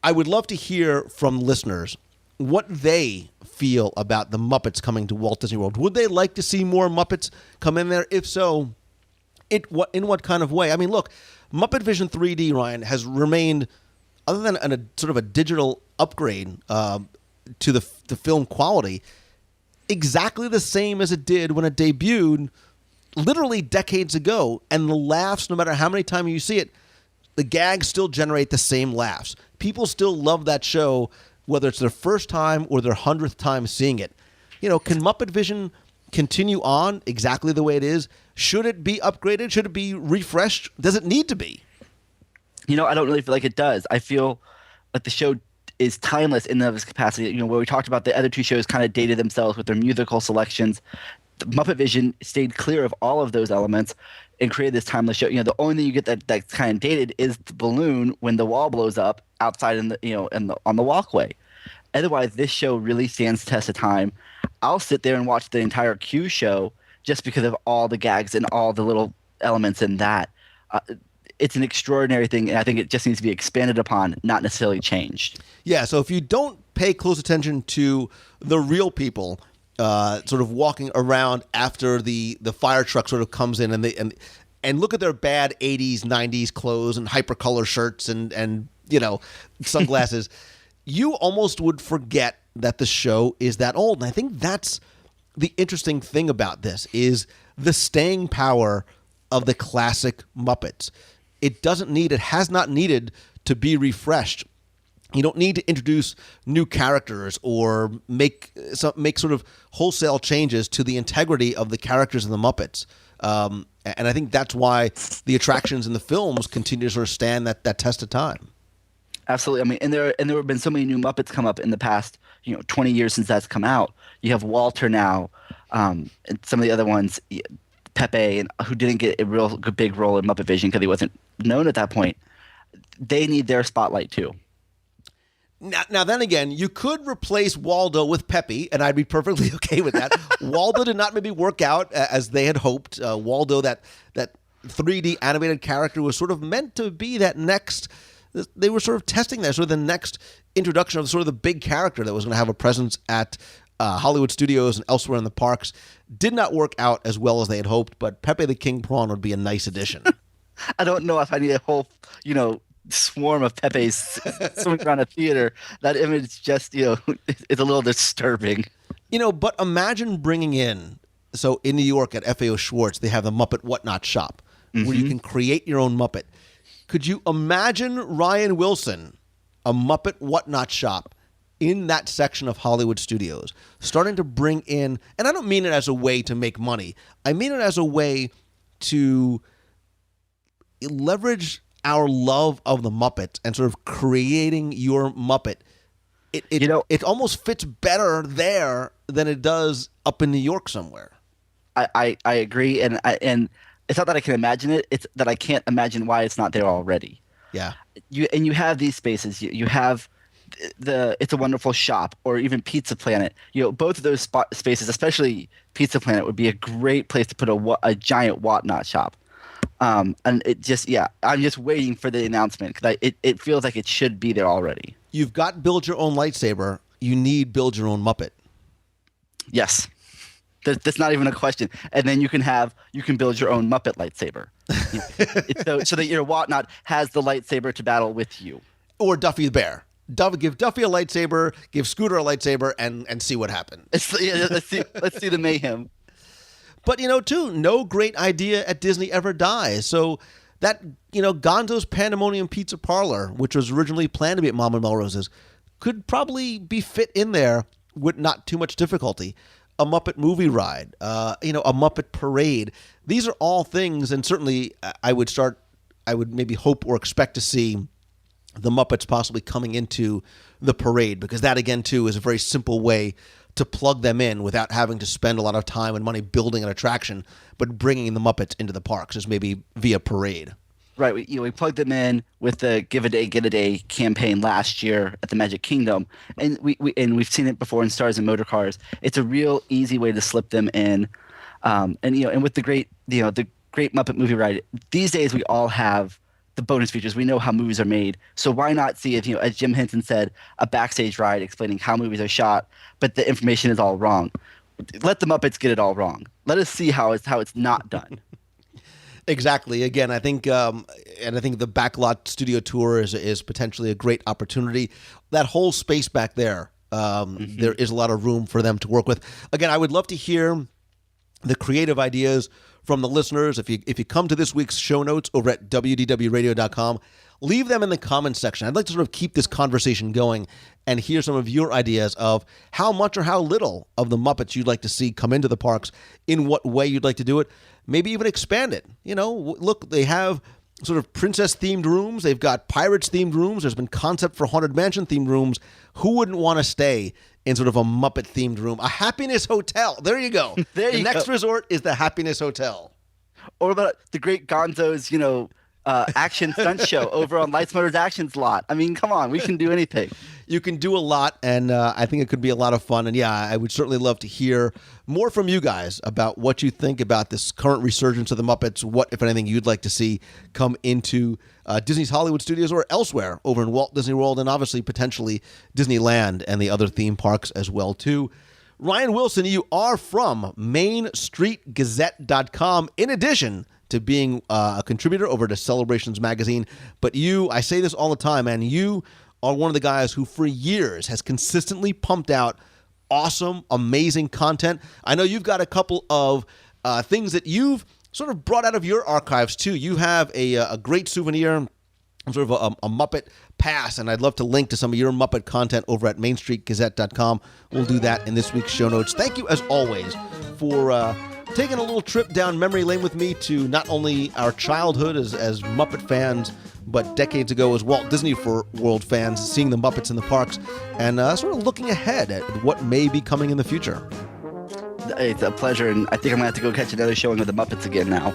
I would love to hear from listeners what they feel about the Muppets coming to Walt Disney World. Would they like to see more Muppets come in there? If so, in what kind of way? I mean, look, Muppet Vision 3D, Ryan, has remained, other than a sort of a digital upgrade to the film quality, exactly the same as it did when it debuted literally decades ago. And the laughs, no matter how many times you see it, the gags still generate the same laughs. People still love that show, whether it's their first time or their 100th time seeing it. Can Muppet Vision continue on exactly the way it is? Should it be upgraded? Should it be refreshed? Does it need to be? I don't really feel like it does. I feel like the show is timeless in its capacity. Where we talked about the other two shows kind of dated themselves with their musical selections. The Muppet Vision stayed clear of all of those elements and created this timeless show. The only thing you get that's kind of dated is the balloon when the wall blows up outside on the walkway. Otherwise, this show really stands the test of time. I'll sit there and watch the entire Q show just because of all the gags and all the little elements in that. It's an extraordinary thing, and I think it just needs to be expanded upon, not necessarily changed. Yeah, so if you don't pay close attention to the real people sort of walking around after the fire truck sort of comes in and look at their bad 80s, 90s clothes and hypercolor shirts and sunglasses, you almost would forget that the show is that old. And I think that's the interesting thing about this is the staying power of the classic Muppets. It has not needed to be refreshed You don't need to introduce new characters or make sort of wholesale changes to the integrity of the characters in the Muppets. And I think that's why the attractions in the films continue to sort of stand that test of time. Absolutely. I mean, and there have been so many new Muppets come up in the past, 20 years since that's come out. You have Walter now, and some of the other ones, Pepe, and who didn't get a real big role in Muppet Vision because he wasn't known at that point. They need their spotlight too. Now, then again, you could replace Waldo with Pepe, and I'd be perfectly okay with that. Waldo did not maybe work out as they had hoped. Waldo, that 3D animated character, was sort of meant to be that next. They were sort of testing that, sort of the next introduction of sort of the big character that was going to have a presence at Hollywood Studios and elsewhere in the parks. Did not work out as well as they had hoped, but Pepe the King Prawn would be a nice addition. I don't know if I need a whole, swarm of Pepes swimming around a theater. That image just, it's a little disturbing. But imagine bringing in, so in New York at FAO Schwartz, they have the Muppet Whatnot shop, where you can create your own Muppet. Could you imagine Ryan Wilson, a Muppet Whatnot shop, in that section of Hollywood Studios, starting to bring in, and I don't mean it as a way to make money, I mean it as a way to leverage our love of the Muppet and sort of creating your Muppet. It almost fits better there than it does up in New York somewhere. I agree, and it's not that I can imagine it; it's that I can't imagine why it's not there already. Yeah, you have these spaces. You have the It's a Wonderful Shop, or even Pizza Planet. Both of those spaces, especially Pizza Planet, would be a great place to put a giant Whatnot shop. And it just, I'm just waiting for the announcement because it feels like it should be there already. You've got Build Your Own Lightsaber. You need Build Your Own Muppet. Yes. That's not even a question. And then you can build your own Muppet lightsaber. so that your Whatnot has the lightsaber to battle with you. Or Duffy the Bear. Give Duffy a lightsaber, give Scooter a lightsaber, and see what happens. Let's see the mayhem. But, too, no great idea at Disney ever dies. So that, Gonzo's Pandemonium Pizza Parlor, which was originally planned to be at Mama Melrose's, could probably be fit in there with not too much difficulty. A Muppet movie ride, a Muppet parade. These are all things, and certainly I would maybe hope or expect to see the Muppets possibly coming into the parade, because that, again, too, is a very simple way to plug them in without having to spend a lot of time and money building an attraction, but bringing the Muppets into the parks is maybe via parade. Right. We plugged them in with the Give a Day, Get a Day campaign last year at the Magic Kingdom, and we've seen it before in Stars and Motor Cars. It's a real easy way to slip them in, and with the great Muppet movie ride, these days we all have the bonus features. We know how movies are made, so why not see if, as Jim Henson said, a backstage ride explaining how movies are shot, but the information is all wrong. Let the Muppets get it all wrong. Let us see how it's not done. Exactly. Again, I think the Backlot Studio Tour is potentially a great opportunity. That whole space back there, there is a lot of room for them to work with. Again, I would love to hear the creative ideas from the listeners. If you come to this week's show notes over at WDWRadio.com, leave them in the comments section. I'd like to sort of keep this conversation going and hear some of your ideas of how much or how little of the Muppets you'd like to see come into the parks, in what way you'd like to do it, maybe even expand it. Look, they have sort of princess-themed rooms. They've got pirates-themed rooms. There's been concept for Haunted Mansion-themed rooms. Who wouldn't want to stay in sort of a Muppet-themed room? A Happiness Hotel. There you go. The next resort is the Happiness Hotel. Or about the great Gonzo's, action stunt show over on Lights Motors Actions lot. I mean, come on, we can do anything. You can do a lot, and I think it could be a lot of fun. And I would certainly love to hear more from you guys about what you think about this current resurgence of the Muppets. What, if anything, you'd like to see come into Disney's Hollywood Studios or elsewhere over in Walt Disney World, and obviously potentially Disneyland and the other theme parks as well too. Ryan Wilson, you are from MainStreetGazette.com, in addition to being a contributor over to Celebrations Magazine. But I say this all the time, man, you are one of the guys who for years has consistently pumped out awesome, amazing content. I know you've got a couple of things that you've sort of brought out of your archives too. You have a great souvenir sort of a Muppet pass, and I'd love to link to some of your Muppet content over at mainstreetgazette.com. We'll do that in this week's show notes. Thank you, as always, for taking a little trip down memory lane with me to not only our childhood as Muppet fans, but decades ago as Walt Disney World fans, seeing the Muppets in the parks, and sort of looking ahead at what may be coming in the future. It's a pleasure, and I think I'm going to have to go catch another showing of the Muppets again now.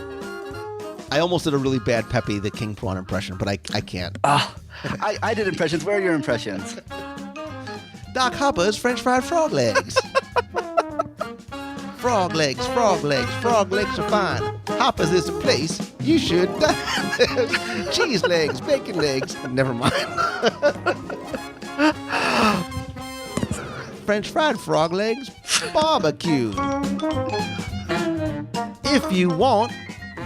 I almost did a really bad Pepe the King Prawn impression, but I can't. I did impressions. Where are your impressions? Doc Hopper's French fried frog legs. Frog legs, frog legs, frog legs are fine. Hopper's is the place you should dine. Cheese legs, bacon legs. Never mind. French fried frog legs, barbecue. If you want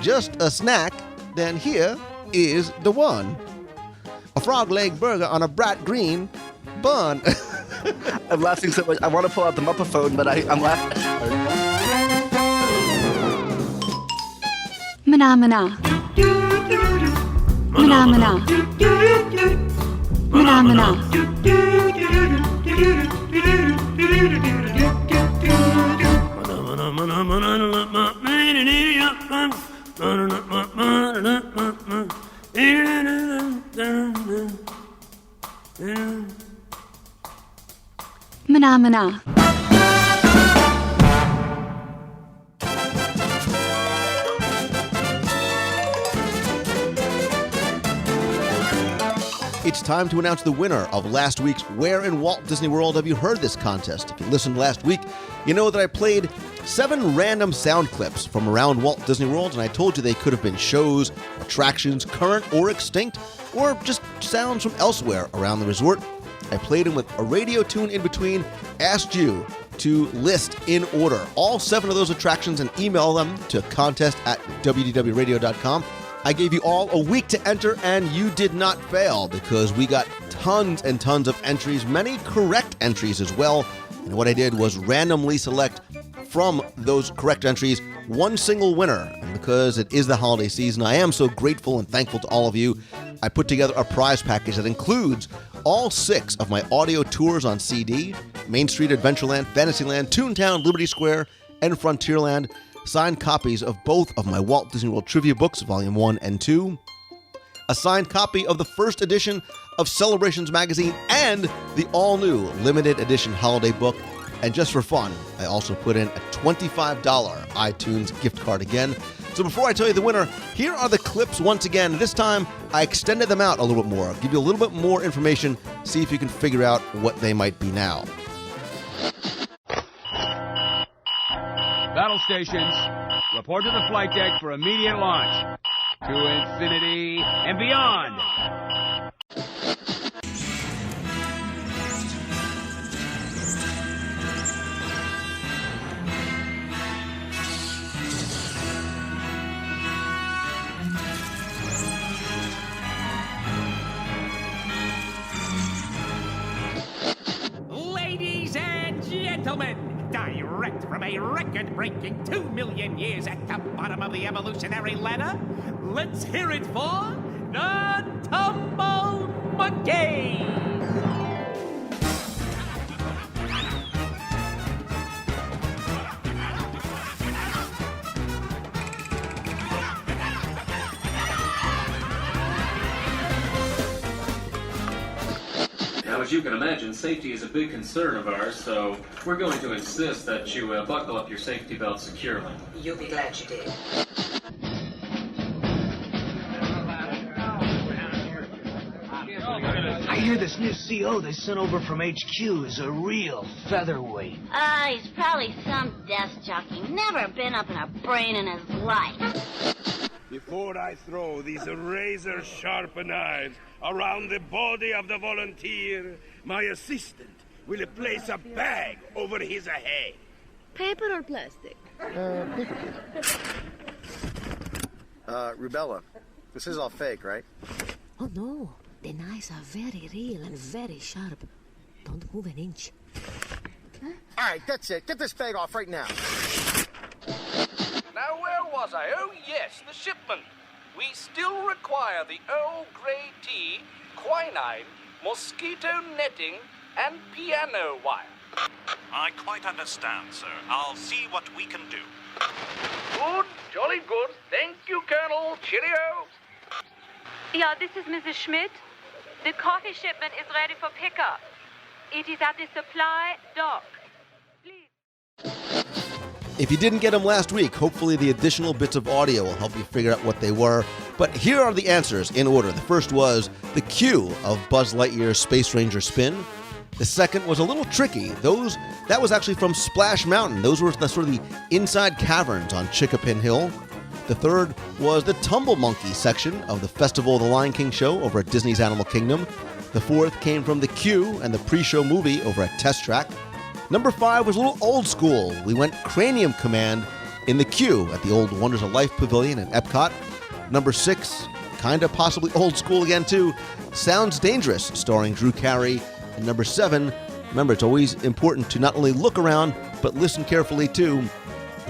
just a snack, then here is the one. A frog leg burger on a bright green bun. I'm laughing so much. I want to pull out the Muppet phone, but I'm laughing. Mana. Mana. Mana. It's time to announce the winner of last week's Where in Walt Disney World Have You Heard This contest. If you listened last week, you know that I played 7 random sound clips from around Walt Disney World, and I told you they could have been shows, attractions, current or extinct, or just sounds from elsewhere around the resort. I played them with a radio tune in between, asked you to list in order all 7 of those attractions and email them to contest@wdwradio.com. I gave you all a week to enter, and you did not fail because we got tons and tons of entries, many correct entries as well. And what I did was randomly select from those correct entries one single winner. And because it is the holiday season, I am so grateful and thankful to all of you. I put together a prize package that includes all 6 of my audio tours on CD, Main Street, Adventureland, Fantasyland, Toontown, Liberty Square, and Frontierland, signed copies of both of my Walt Disney World Trivia books, Volume 1 and 2, a signed copy of the first edition of Celebrations magazine, and the all-new limited edition holiday book. And just for fun, I also put in a $25 iTunes gift card again. So before I tell you the winner, here are the clips once again. This time, I extended them out a little bit more. I'll give you a little bit more information, see if you can figure out what they might be now. Battle stations, report to the flight deck for immediate launch. To infinity and beyond. Ladies and gentlemen, direct from a record-breaking 2 million years at the bottom of the evolutionary ladder, let's hear it for the Tumble Monkey! Now, as you can imagine, safety is a big concern of ours, so we're going to insist that you buckle up your safety belt securely. You'll be glad you did. I hear this new CO they sent over from HQ is a real featherweight. He's probably some desk jockey. Never been up in a brain in his life. Before I throw these razor-sharp knives around the body of the volunteer, my assistant will place a bag over his head. Paper or plastic? Rubella. This is all fake, right? Oh, no. The knives are very real and very sharp. Don't move an inch. All right, that's it. Get this bag off right now. Now, where was I? Oh, yes, the shipment. we still require the Earl Grey tea, quinine, mosquito netting, and piano wire. I quite understand, sir. I'll see what we can do. Good, jolly good. Thank you, Colonel. Cheerio. Yeah, this is Mrs. Schmidt. The coffee shipment is ready for pickup. It is at the supply dock. If you didn't get them last week, hopefully the additional bits of audio will help you figure out what they were. But here are the answers in order. The first was the cue of Buzz Lightyear's Space Ranger spin. The second was a little tricky. That was actually from Splash Mountain. Those were the sort of the inside caverns on Chickapin Hill. The third was the Tumble Monkey section of the Festival of the Lion King show over at Disney's Animal Kingdom. The fourth came from the queue and the pre-show movie over at Test Track. Number 5 was a little old school. We went Cranium Command in the queue at the old Wonders of Life Pavilion in Epcot. Number 6, kind of possibly old school again too, Sounds Dangerous, starring Drew Carey. And number 7, remember, it's always important to not only look around, but listen carefully too,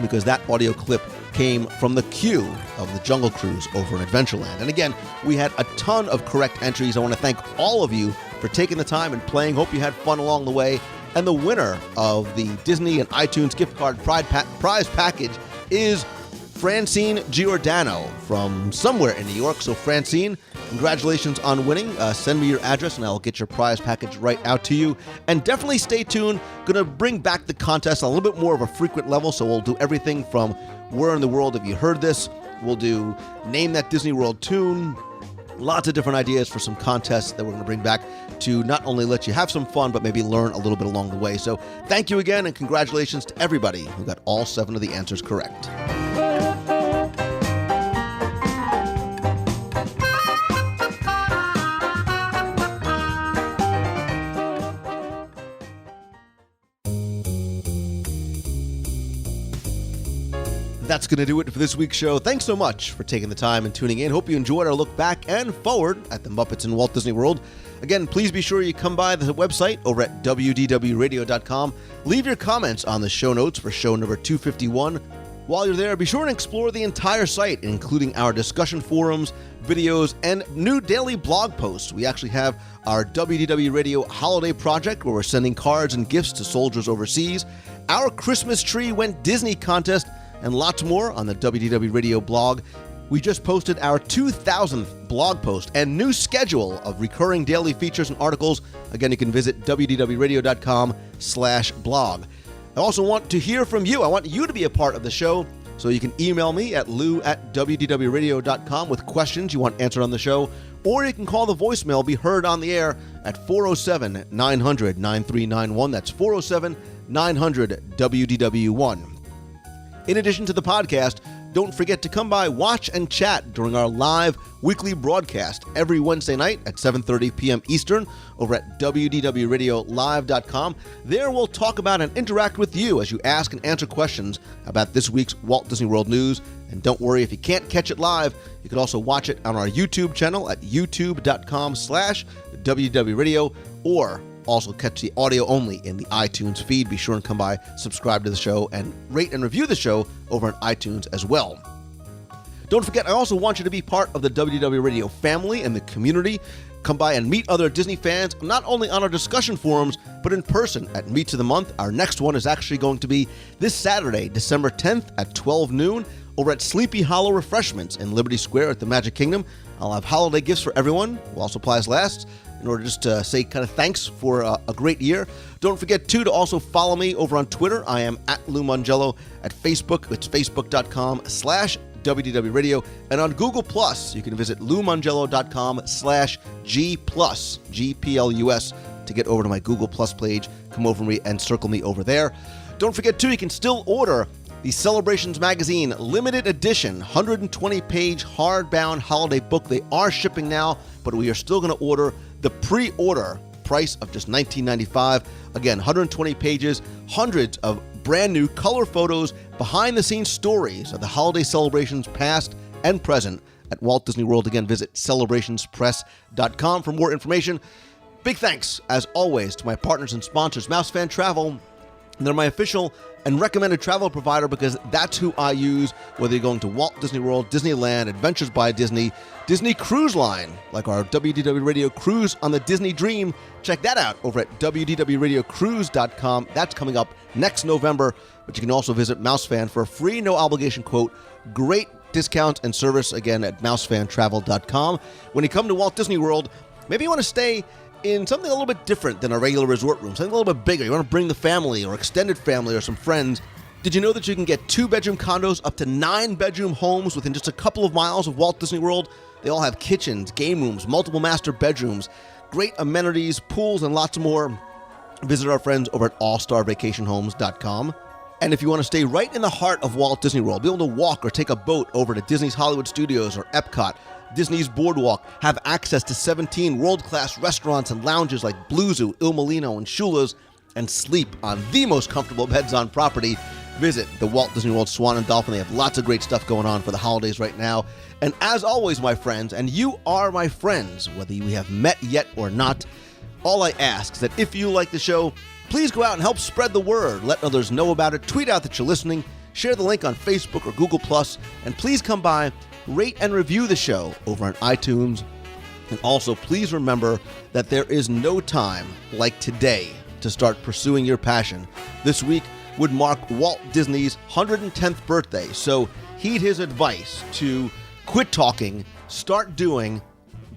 because that audio clip came from the queue of the Jungle Cruise over in Adventureland. And again, we had a ton of correct entries. I want to thank all of you for taking the time and playing. Hope you had fun along the way. And the winner of the Disney and iTunes gift card prize package is Francine Giordano from somewhere in New York. So Francine, congratulations on winning. Send me your address and I'll get your prize package right out to you. And definitely stay tuned. Going to bring back the contest on a little bit more of a frequent level. So we'll do everything from Where in the World Have You Heard This? We'll do Name That Disney World Tune. Lots of different ideas for some contests that we're going to bring back to not only let you have some fun, but maybe learn a little bit along the way. So thank you again, and congratulations to everybody who got all 7 of the answers correct. That's going to do it for this week's show. Thanks so much for taking the time and tuning in. Hope you enjoyed our look back and forward at the Muppets in Walt Disney World. Again, please be sure you come by the website over at WDWRadio.com. Leave your comments on the show notes for show number 251. While you're there, be sure and explore the entire site, including our discussion forums, videos, and new daily blog posts. We actually have our WDW Radio Holiday Project, where we're sending cards and gifts to soldiers overseas, our Christmas Tree Went Disney contest, and lots more on the WDW Radio blog. We just posted our 2,000th blog post and new schedule of recurring daily features and articles. Again, you can visit wdwradio.com/blog. I also want to hear from you. I want you to be a part of the show, so you can email me at lou@wdwradio.com with questions you want answered on the show, or you can call the voicemail, be heard on the air at 407-900-9391. That's 407-900-WDW1. In addition to the podcast, don't forget to come by, watch, and chat during our live weekly broadcast every Wednesday night at 7:30 p.m. Eastern over at WDWRadioLive.com. There we'll talk about and interact with you as you ask and answer questions about this week's Walt Disney World news. And don't worry, if you can't catch it live, you can also watch it on our YouTube channel at youtube.com/WDWRadio, or also catch the audio only in the iTunes feed. Be sure and come by, subscribe to the show, and rate and review the show over on iTunes as well. Don't forget, I also want you to be part of the WDW Radio family and the community. Come by and meet other Disney fans, not only on our discussion forums, but in person at Meets of the Month. Our next one is actually going to be this Saturday, December 10th at 12 noon over at Sleepy Hollow Refreshments in Liberty Square at the Magic Kingdom. I'll have holiday gifts for everyone while supplies last, in order just to say kind of thanks for a great year. Don't forget, too, to also follow me over on Twitter. I am at Lou Mongello. At Facebook, it's facebook.com/WDW Radio. And on Google+, you can visit loumongello.com/G+, G-P-L-U-S, to get over to my Google Plus page. Come over me and circle me over there. Don't forget, too, you can still order the Celebrations Magazine limited edition 120-page hardbound holiday book. They are shipping now, but we are still going to order the pre-order price of just $19.95. Again, 120 pages, hundreds of brand new color photos, behind-the-scenes stories of the holiday celebrations past and present at Walt Disney World. Again, visit celebrationspress.com for more information. Big thanks, as always, to my partners and sponsors, Mouse Fan Travel, They're my official and recommended travel provider because that's who I use, whether you're going to Walt Disney World, Disneyland, Adventures by Disney, Disney Cruise Line, like our WDW Radio Cruise on the Disney Dream. Check that out over at WDWRadioCruise.com. That's coming up next November, but you can also visit MouseFan for a free, no-obligation quote. Great discounts and service, again, at MouseFanTravel.com. When you come to Walt Disney World, maybe you want to stay in something a little bit different than a regular resort room, something a little bit bigger. You want to bring the family or extended family or some friends. Did you know that you can get 2-bedroom condos up to 9-bedroom homes within just a couple of miles of Walt Disney World? They all have kitchens, game rooms, multiple master bedrooms, great amenities, pools, and lots more. Visit our friends over at allstarvacationhomes.com. And if you want to stay right in the heart of Walt Disney World, be able to walk or take a boat over to Disney's Hollywood Studios or Epcot, Disney's Boardwalk, have access to 17 world-class restaurants and lounges like Blue Zoo, Il Molino, and Shula's, and sleep on the most comfortable beds on property, visit the Walt Disney World Swan and Dolphin. They have lots of great stuff going on for the holidays right now. And as always, my friends, and you are my friends, whether we have met yet or not, all I ask is that if you like the show, please go out and help spread the word. Let others know about it. Tweet out that you're listening. Share the link on Facebook or Google+. And please come by, rate and review the show over on iTunes. And also, please remember that there is no time like today to start pursuing your passion. This week would mark Walt Disney's 110th birthday, so heed his advice to quit talking, start doing,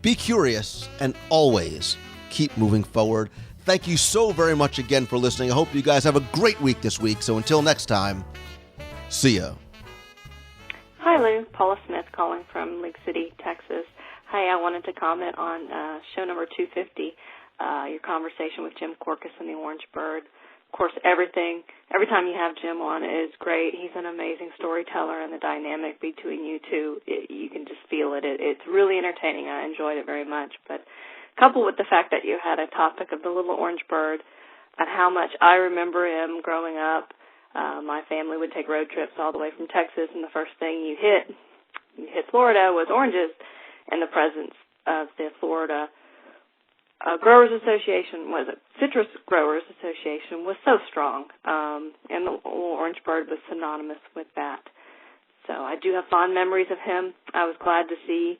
be curious, and always keep moving forward. Thank you so very much again for listening. I hope you guys have a great week this week. So until next time, see ya. Hi, Lou. Paula Smith calling from Lake City, Texas. Hi, I wanted to comment on show number 250, your conversation with Jim Corcus and the Orange Bird. Of course, every time you have Jim on is great. He's an amazing storyteller, and the dynamic between you two, you can just feel it. It's really entertaining. I enjoyed it very much. But coupled with the fact that you had a topic of the little orange bird and how much I remember him growing up, my family would take road trips all the way from Texas, and the first thing you hit Florida was oranges, and the presence of the Florida Citrus Growers Association was so strong, and the little orange bird was synonymous with that. So I do have fond memories of him. I was glad to see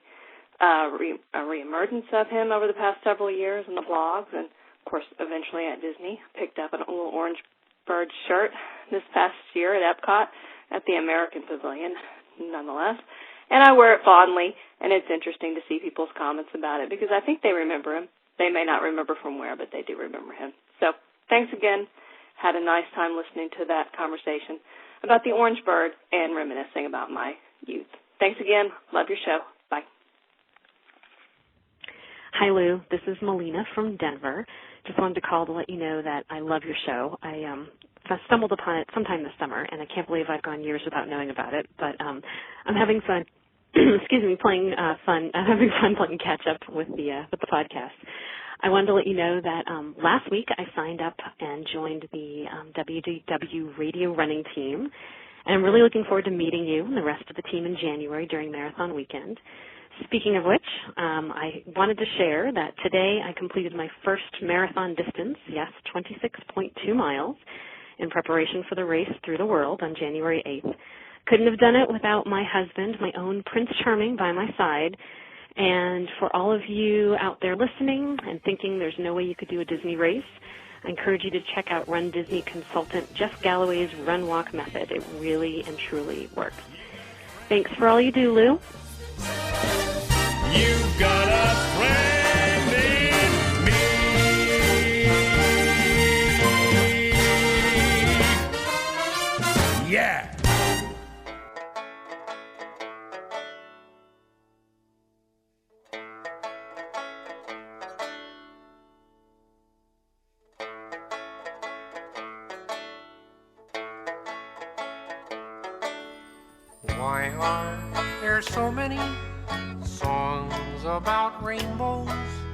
a reemergence of him over the past several years in the blogs, and of course eventually at Disney. Picked up a little orange bird shirt this past year at Epcot at the American Pavilion, nonetheless. And I wear it fondly, and it's interesting to see people's comments about it because I think they remember him. They may not remember from where, but they do remember him. So thanks again. Had a nice time listening to that conversation about the orange bird and reminiscing about my youth. Thanks again. Love your show. Bye. Hi, Lou. This is Melina from Denver. Just wanted to call to let you know that I love your show. I stumbled upon it sometime this summer, and I can't believe I've gone years without knowing about it. But I'm having fun. Excuse me, having fun playing catch up with the podcast. I wanted to let you know that last week I signed up and joined the WDW radio running team, and I'm really looking forward to meeting you and the rest of the team in January during Marathon Weekend. Speaking of which, I wanted to share that today I completed my first marathon distance, 26.2 miles, in preparation for the race through the world on January 8th. Couldn't have done it without my husband, my own Prince Charming, by my side. And for all of you out there listening and thinking there's no way you could do a Disney race, I encourage you to check out Run Disney consultant Jeff Galloway's Run Walk method. It really and truly works. Thanks for all you do, Lou. You've got a friend in me. Yeah. Why are there so many songs about rainbows,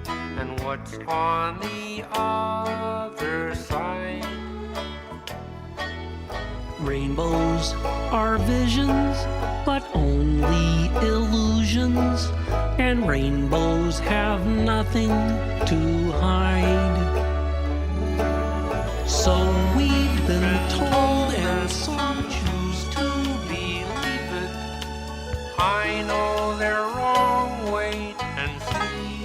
and what's on the other side? Rainbows are visions, but only illusions, and rainbows have nothing to hide. So we've been told, and some choose to believe it. I know they're wrong, wait and see.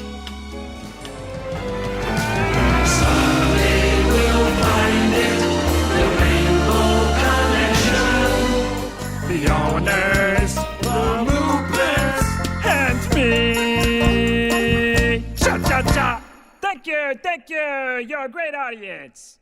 Someday we'll find it, the Rainbow Connection. The owners, the movements, and me. Cha-cha-cha! Thank you, you're a great audience.